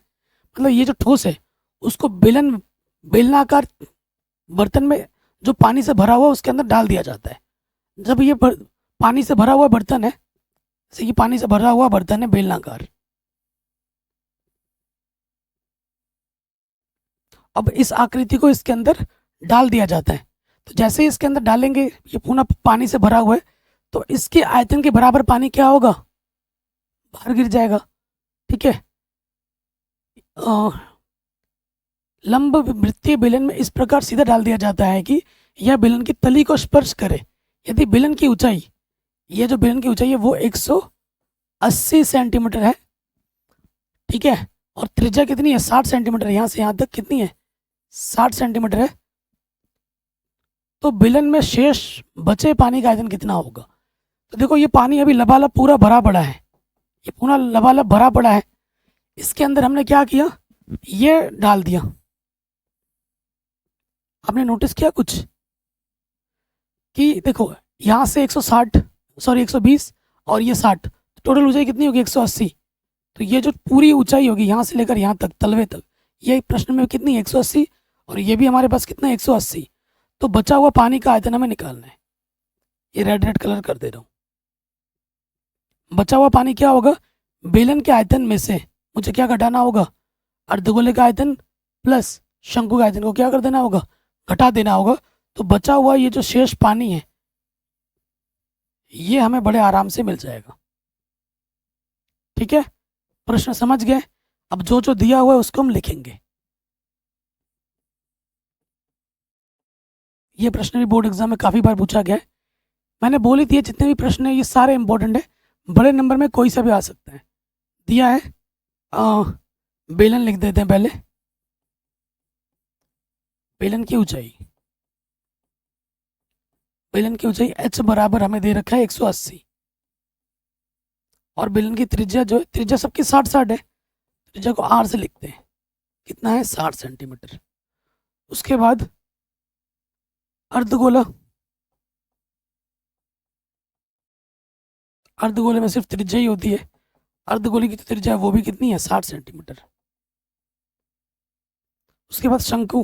मतलब ये जो ठोस है उसको बेलनाकार बर्तन में जो पानी से भरा हुआ उसके अंदर डाल दिया जाता है। जब ये पानी से भरा हुआ बर्तन है, जैसे ये पानी से भरा हुआ बर्तन है बेलनाकार, अब इस आकृति को इसके अंदर डाल दिया जाता है। तो जैसे ही इसके अंदर डालेंगे, ये पूरा पानी से भरा हुआ है, तो इसके आयतन के बराबर पानी क्या होगा बाहर गिर जाएगा, ठीक है। लंब वृत्तीय बेलन में इस प्रकार सीधा डाल दिया जाता है कि यह बेलन की तली को स्पर्श करे। यदि बेलन की ऊंचाई, ये जो बेलन की ऊंचाई है वो 180 सेंटीमीटर है, ठीक है, और त्रिज्या कितनी है 60 सेंटीमीटर, यहाँ से यहाँ तक कितनी है 60 सेंटीमीटर है, तो बेलन में शेष बचे पानी का आयतन कितना होगा। तो देखो ये पानी अभी लबालब पूरा भरा पड़ा है, ये पूरा लबालब भरा पड़ा है। इसके अंदर हमने क्या किया, ये डाल दिया। आपने नोटिस किया कुछ कि देखो यहाँ से 160 सॉरी 120 और ये 60, टोटल ऊंचाई कितनी होगी 180। तो ये जो पूरी ऊंचाई होगी यहाँ से लेकर यहाँ तक तलवे तक, ये प्रश्न में कितनी 180, और ये भी हमारे पास कितना 180। तो बचा हुआ पानी का आयतन हमें निकालना है। ये रेड रेड कलर कर दे रहा हूँ। बचा हुआ पानी क्या होगा, बेलन के आयतन में से मुझे क्या घटाना होगा, अर्धगोले का आयतन प्लस शंकु का आयतन को क्या कर देना होगा, घटा देना होगा। तो बचा हुआ ये जो शेष पानी है ये हमें बड़े आराम से मिल जाएगा। ठीक है, प्रश्न समझ गए। अब जो जो दिया हुआ है उसको हम लिखेंगे। ये प्रश्न भी बोर्ड एग्जाम में काफ़ी बार पूछा गया है। मैंने बोली थी जितने भी प्रश्न हैं ये सारे इंपॉर्टेंट है, बड़े नंबर में कोई सा भी आ सकता है। दिया है बेलन लिख देते हैं पहले। बेलन की ऊंचाई, बेलन की ऊंचाई h बराबर हमें दे रखा है 180, और बेलन की त्रिज्या जो है, त्रिज्या सबकी 60-60 है, त्रिज्या को r से लिखते हैं, कितना है 60 सेंटीमीटर। उसके बाद अर्धगोला, अर्धगोले में सिर्फ त्रिज्या ही होती है, अर्धगोले की तो त्रिज्या है वो भी कितनी है 60 सेंटीमीटर। उसके बाद शंकु,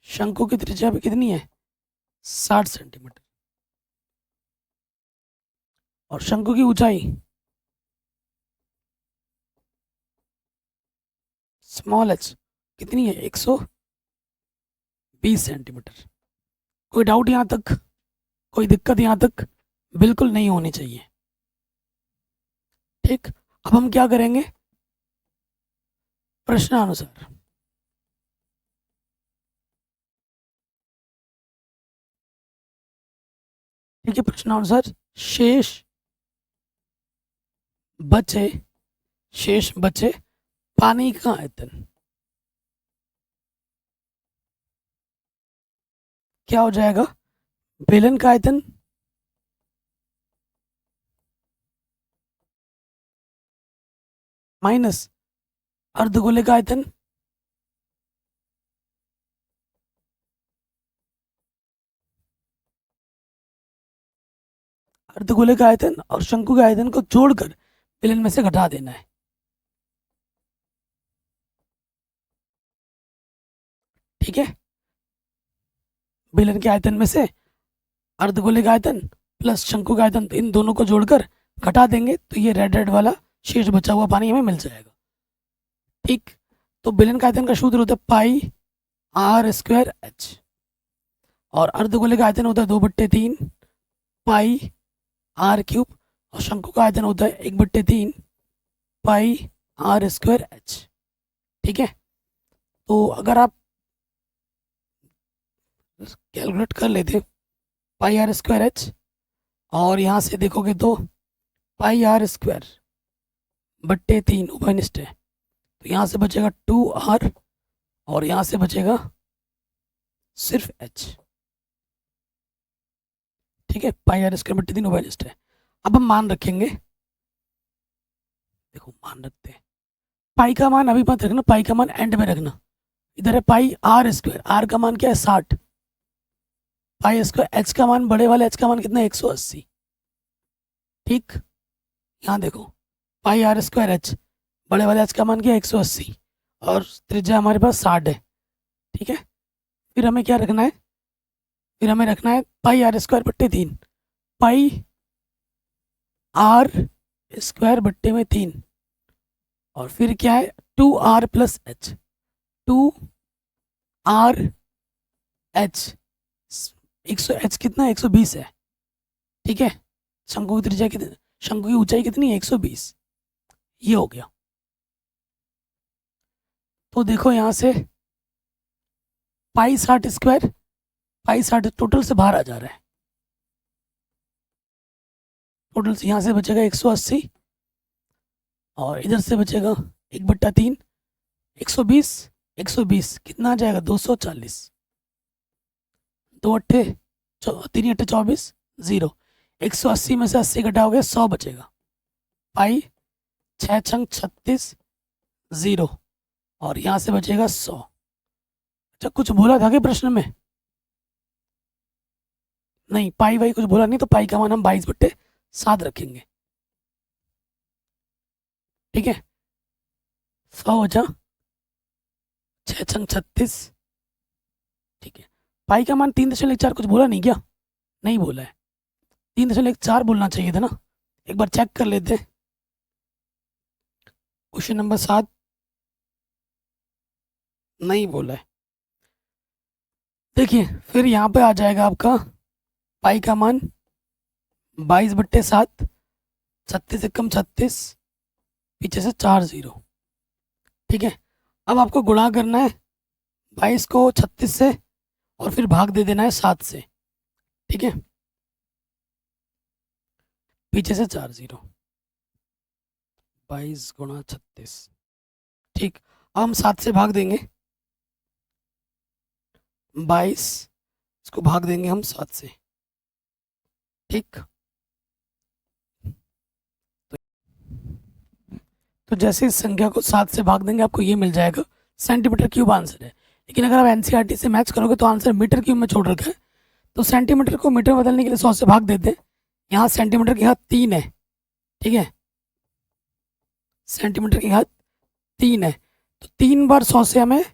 शंकु की त्रिज्या भी कितनी है 60 सेंटीमीटर, और शंकु की ऊंचाई स्मॉल h कितनी है 120 सेंटीमीटर। कोई डाउट यहाँ तक, कोई दिक्कत यहाँ तक बिल्कुल नहीं होनी चाहिए। ठीक, अब हम क्या करेंगे, प्रश्नानुसार। ठीक है, प्रश्नानुसार शेष बचे, शेष बचे पानी का आयतन क्या हो जाएगा, बेलन का आयतन माइनस अर्धगोले का आयतन अर्धगोले का आयतन और शंकु के आयतन को जोड़कर बेलन में से घटा देना है। ठीक है, बेलन के आयतन में से अर्धगोले का आयतन प्लस शंकु का आयतन, इन दोनों को जोड़कर घटा देंगे तो ये रेड रेड वाला शेष बचा हुआ पानी हमें मिल जाएगा। ठीक, तो बेलन का आयतन का सूत्र होता है पाई r स्क्वायर h, और अर्धगोले का आयतन होता है 2/3 पाई r क्यूब, और शंकु का आयतन होता है 1/3 पाई r स्क्वायर h। ठीक है, तो अगर आप कैलकुलेट कर लेते पाई r स्क्वायर h, और यहाँ से देखोगे तो पाई r स्क्वायर बट्टे 3 उभयनिष्ठ है, तो यहाँ से बचेगा 2r, और यहाँ से बचेगा सिर्फ h। ठीक है, पाई r स्क्वायर बट्टे 3 उभयनिष्ठ है। अब हम मान रखेंगे, देखो मान रखते हैं, पाई का मान अभी मत रखना, पाई का मान एंड में रखना। इधर है पाई r स्क्वायर, r का मान क्या है 60, पाई स्क्वायर h का मान, बड़े वाले h का मान कितना है 180। ठीक, यहाँ देखो पाई r स्क्वायर h, बड़े वाले h का मान क्या है 180, और त्रिज्या हमारे पास 60 है। ठीक है, फिर हमें क्या रखना है, फिर हमें रखना है पाई r स्क्वायर बट्टे 3, पाई r स्क्वायर बट्टे में 3, और फिर क्या है 2r plus h, 2r h, 100 h कितना 120 है। ठीक है, शंकु की त्रिज्या कितनी, शंकु की ऊंचाई कितनी है 120, ये हो गया। तो देखो यहाँ से पाई 60 स्क्वायर, पाई 60 टोटल से बाहर आ जा रहा है, टोटल से यहाँ से बचेगा 180, और इधर से बचेगा 1/3, 120, 120 कितना आ जाएगा 240, 2 अट्ठे 3 अट्ठे 24, 0। 180 में से 80 घटाओगे 100 बचेगा। पाई 6 छंग 36 0 और यहाँ से बचेगा 100। अच्छा कुछ बोला था कि प्रश्न में? नहीं, पाई वाई कुछ बोला नहीं, तो पाई का मान हम 22/7 रखेंगे। ठीक है, 100 बचा, 6 छंग 36। ठीक है, पाई का मान 3.4 कुछ बोला नहीं क्या? नहीं बोला है, 3.4 बोलना चाहिए था ना। एक बार चेक कर लेते हैं। क्वेश्चन नंबर 7 नहीं बोला है। देखिए फिर यहाँ पे आ जाएगा आपका पाई का मान 22/7, 36 से कम 36, पीछे से 4 0। ठीक है, अब आपको गुणा करना है 22 को 36 से और फिर भाग दे देना है 7 से। ठीक है, पीछे से 4 0, 22 गुणा 36। ठीक, अब हम 7 से भाग देंगे 22, इसको भाग देंगे हम 7 से। ठीक, तो जैसे इस संख्या को 7 से भाग देंगे आपको ये मिल जाएगा सेंटीमीटर क्यूब आंसर है। लेकिन अगर आप एनसीईआरटी से मैच करोगे तो आंसर मीटर क्यूब में छोड़ रखा है, तो सेंटीमीटर को मीटर बदलने के लिए 100 से भाग देते हैं। यहाँ सेंटीमीटर की घात 3 है। ठीक है, सेंटीमीटर की घात 3 है, तो 3 बार 100 से हमें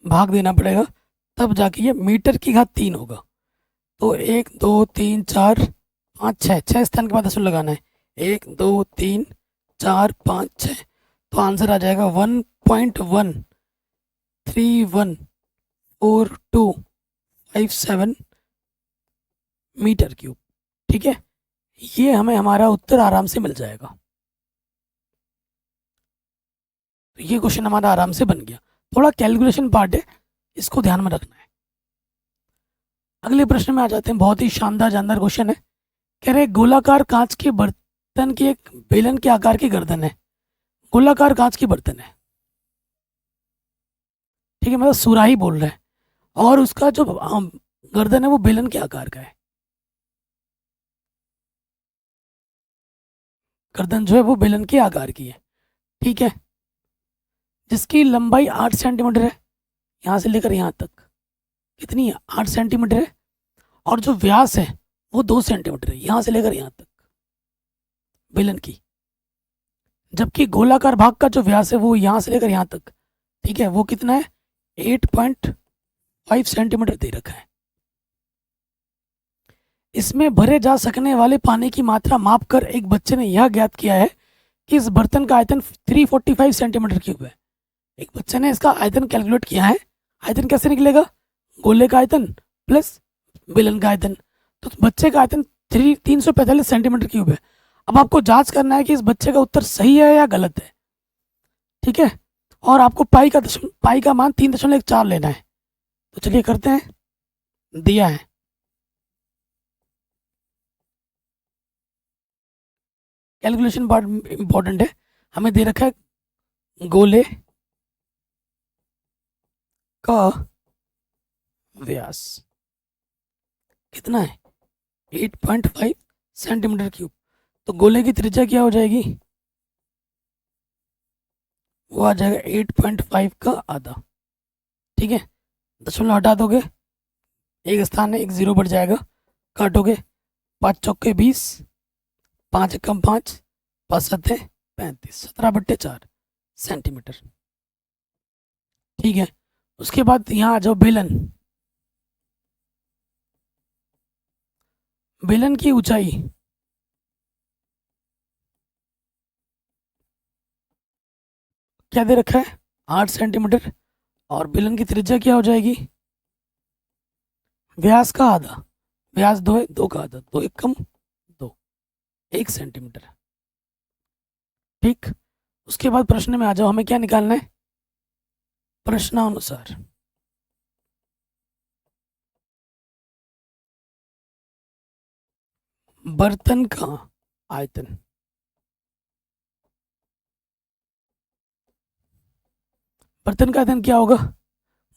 भाग देना पड़ेगा, तब जाके ये मीटर की घात 3 होगा। तो 1 2 3 4 5 6, 6 स्थान के बाद दशमलव लगाना है। 1 2 3 4 5 6, तो आंसर आ जाएगा 1.1314257 मीटर क्यूब। ठीक है, ये हमें हमारा उत्तर आराम से मिल जाएगा। तो ये क्वेश्चन हमारा आराम से बन गया। थोड़ा कैलकुलेशन पार्ट है, इसको ध्यान में रखना है। अगले प्रश्न में आ जाते हैं, बहुत ही शानदार जानदार क्वेश्चन है। कह रहे गोलाकार कांच के बर्तन की एक बेलन के आकार की गर्दन है। गोलाकार कांच की बर्तन है, ठीक है, मतलब सुराही बोल रहा है, और उसका जो गर्दन है वो बेलन के आकार का है। गर्दन जो है वो बेलन के आकार की है। ठीक है, जिसकी लंबाई 8 सेंटीमीटर है यहाँ से लेकर यहाँ तक। कितनी है? 8 सेंटीमीटर है। और जो व्यास है वो 2 सेंटीमीटर है यहाँ से लेकर यहाँ तक बेलन की। जबकि गोलाकार भाग का जो व्यास है वो यहाँ से लेकर यहाँ तक, ठीक है, वो कितना है? 8.5 सेंटीमीटर दे रखा है। इसमें भरे जा सकने वाले पानी की मात्रा माप कर एक बच्चे ने यह ज्ञात किया है कि इस बर्तन का आयतन 345 सेंटीमीटर क्यूब है। एक बच्चे ने इसका आयतन कैलकुलेट किया है। आयतन कैसे निकलेगा? गोले का आयतन प्लस बेलन का आयतन। तो बच्चे का आयतन 345 सेंटीमीटर क्यूब है। अब आपको जांच करना है कि इस बच्चे का उत्तर सही है या गलत है। ठीक है, और आपको पाई का मान 3.4 लेना है। तो चलिए करते हैं, दिया है। कैलकुलेशन पार्ट इंपॉर्टेंट है। हमें दे रखा है गोले का व्यास कितना है? 8.5 सेंटीमीटर क्यूब। तो गोले की त्रिज्या क्या हो जाएगी? वो आ जाएगा 8.5 का आधा। ठीक है, दशमलव हटा दोगे, एक स्थान है, एक जीरो बढ़ जाएगा, काटोगे, 5 चौके 20, 5 एकम 5, 5 सत्ते 35, 17/4 सेंटीमीटर। ठीक है, उसके बाद यहाँ आ जाओ बेलन। बेलन की ऊंचाई क्या दे रखा है? 8 सेंटीमीटर। और बेलन की त्रिज्या क्या हो जाएगी? व्यास का आधा, व्यास 2 है, 2 का आधा, 2 एकम 2, 1 सेंटीमीटर। ठीक, उसके बाद प्रश्न में आ जाओ, हमें क्या निकालना है? प्रश्नानुसार बर्तन का आयतन। बर्तन का आयतन क्या होगा?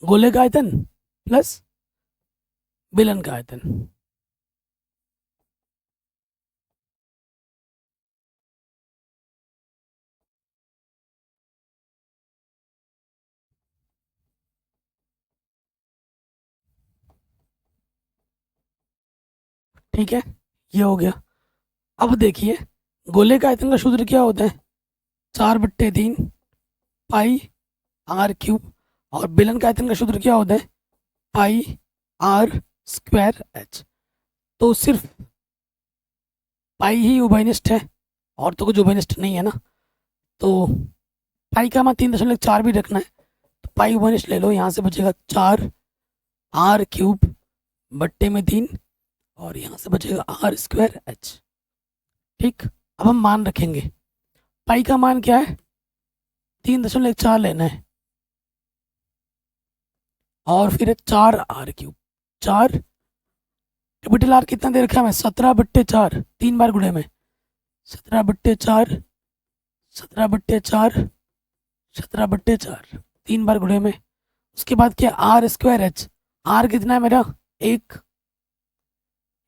गोले का आयतन प्लस बेलन का आयतन। ठीक है, ये हो गया। अब देखिए गोले का आयतन का सूत्र क्या होता है, 4/3 पाई आर क्यूब, और बेलन का आयतन का सूत्र क्या होता है, पाई आर स्क्वायर एच। तो सिर्फ पाई ही उभयनिष्ठ है और तो कुछ उभयनिष्ठ नहीं है ना, तो पाई का मान 3.4 भी रखना है, तो पाई उभयनिष्ठ ले लो, यहाँ से बचेगा 4 आर क्यूब बट्टे में 3, और यहाँ से बचेगा आर स्क्वायर एच। ठीक, अब हम मान रखेंगे, पाई का मान क्या है, 3.4 लेना है, और फिर 4 आर क्यूब, 4 कैपिटल आर कितना दे रखा है हमें, 17/4, 3 बार गुणे में, 17/4, 17/4, 17/4, 3 बार गुणे में। उसके बाद क्या, आर स्क्वायर एच, आर कितना है मेरा, 1,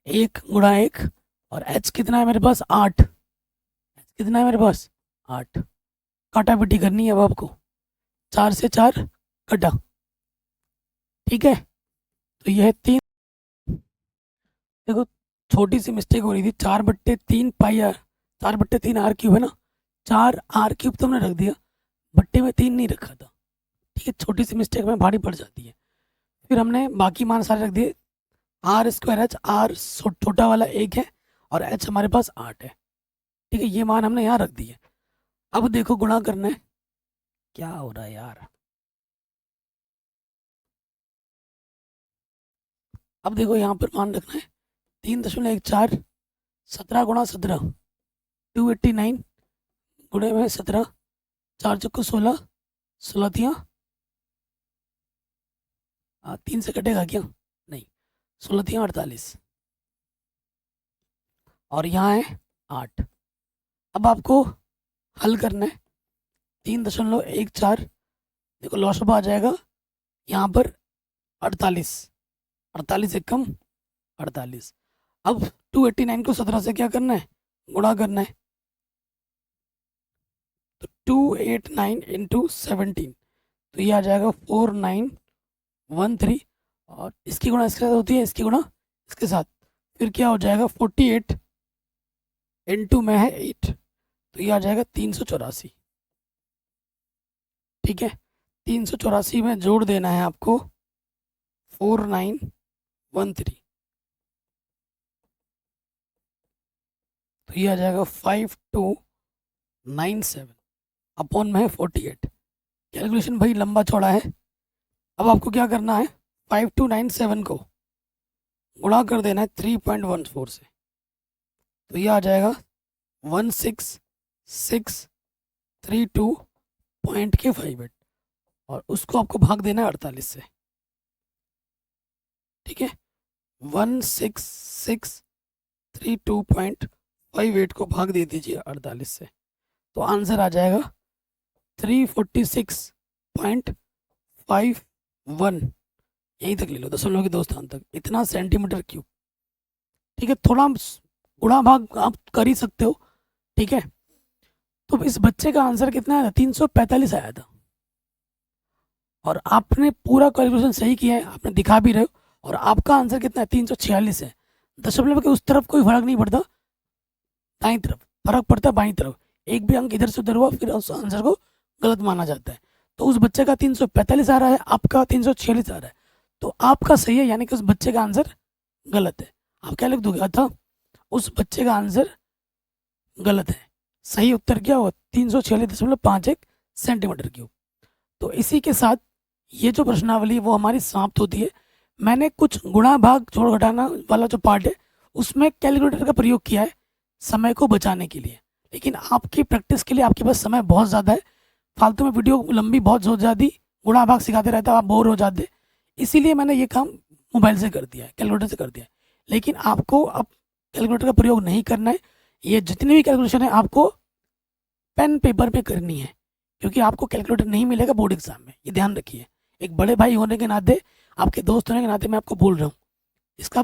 1 गुणा 1, और एच कितना है मेरे पास, 8, एच कितना है मेरे पास, 8। काटा पिटी करनी है अब आपको, 4 से 4 कटा, ठीक है। तो यह 3, देखो छोटी सी मिस्टेक हो रही थी, 4/3 पाई आर, 4/3 आर क्यूब है ना, 4 आर क्यूब तुमने रख दिया, बट्टे में 3 नहीं रखा था, ठीक है, छोटी सी मिस्टेक में भारी पड़ जाती है। फिर हमने बाकी मान सारे रख दिए, आर स्क्वायर एच, आर छोटा वाला 1 है, और एच हमारे पास 8 है, ठीक है, ये मान हमने यहाँ रख दिए। अब देखो गुणा करना है, क्या हो रहा है यार, अब देखो यहाँ पर मान रखना है 3.14, 17 गुणा 17, 289 गुणे में 17, 4 चौको 16, 16 तियाँ 3 से कटेगा क्या, नहीं, 16 तियाँ 48, और यहाँ है 8। अब आपको हल करना है, 3.14, देखो लॉसबा आ जाएगा यहाँ पर 48, 48 एक कम 48। अब 289 को 17 से क्या करना है, गुणा करना है, तो 289 इंटू 17, तो ये आ जाएगा 4913, और इसकी गुणा इसके साथ होती है, इसकी गुणा इसके साथ, फिर क्या हो जाएगा 48 इंटू में है 8, तो ये आ जाएगा 384, ठीक है। 384 में जोड़ देना है आपको 4913, तो ये आ जाएगा 5297 अपॉन में है 48। कैलकुलेशन भाई लंबा चौड़ा है। अब आपको क्या करना है, 5297 को गुणा कर देना है 3.14 से, तो ये आ जाएगा 16632.58, और उसको आपको भाग देना है 48 से, ठीक है। 16632.58 को भाग दे दीजिए 48 से, तो आंसर आ जाएगा 346.51, यहीं तक ले लो, दशमलव के 2 स्थान तक, इतना सेंटीमीटर क्यूब, ठीक है। थोड़ा गुणा भाग आप कर ही सकते हो, ठीक है। तो इस बच्चे का आंसर कितना आया था, 345 आया था, और आपने पूरा कैलकुलेशन सही किया है, आपने दिखा भी रहे हो, और आपका आंसर कितना है, 346 है। दशमलव के उस तरफ कोई फर्क नहीं पड़ता, दाईं तरफ फर्क पड़ता है, बाईं तरफ एक भी अंक इधर से उधर हुआ फिर उस आंसर को गलत माना जाता है। तो उस बच्चे का 345 आ रहा है, आपका 346 आ रहा है, तो आपका सही है, यानी कि उस बच्चे का आंसर गलत है। आप क्या लिख दोगे था, उस बच्चे का आंसर गलत है, सही उत्तर क्या हुआ 346.51 सेंटीमीटर क्यूब। तो इसी के साथ ये जो प्रश्नावली वो हमारी समाप्त होती है। मैंने कुछ गुणा भाग जोड़ घटाना वाला जो पार्ट है उसमें कैलकुलेटर का प्रयोग किया है समय को बचाने के लिए, लेकिन आपकी प्रैक्टिस के लिए आपके पास समय बहुत ज़्यादा है, फालतू में वीडियो लंबी बहुत हो जाती, गुणा भाग सिखाते रहता आप बोर हो जाते, इसीलिए मैंने ये काम मोबाइल से कर दिया है, कैलकुलेटर से कर दिया है। लेकिन आपको अब कैलकुलेटर का प्रयोग नहीं करना है, ये जितनी भी कैलकुलेशन है आपको पेन पेपर पे करनी है, क्योंकि आपको कैलकुलेटर नहीं मिलेगा बोर्ड एग्जाम में, ये ध्यान रखिए। एक बड़े भाई होने के नाते, आपके दोस्त होने के नाते मैं आपको बोल रहा हूँ, इसका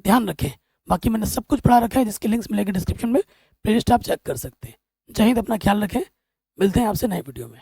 ध्यान रखें। बाकी मैंने सब कुछ पढ़ा रखा है, जिसके लिंक्स मिलेंगे डिस्क्रिप्शन में, प्लेलिस्ट आप चेक कर सकते हैं। जय हिंद, अपना ख्याल रखें, मिलते हैं आपसे नए वीडियो में।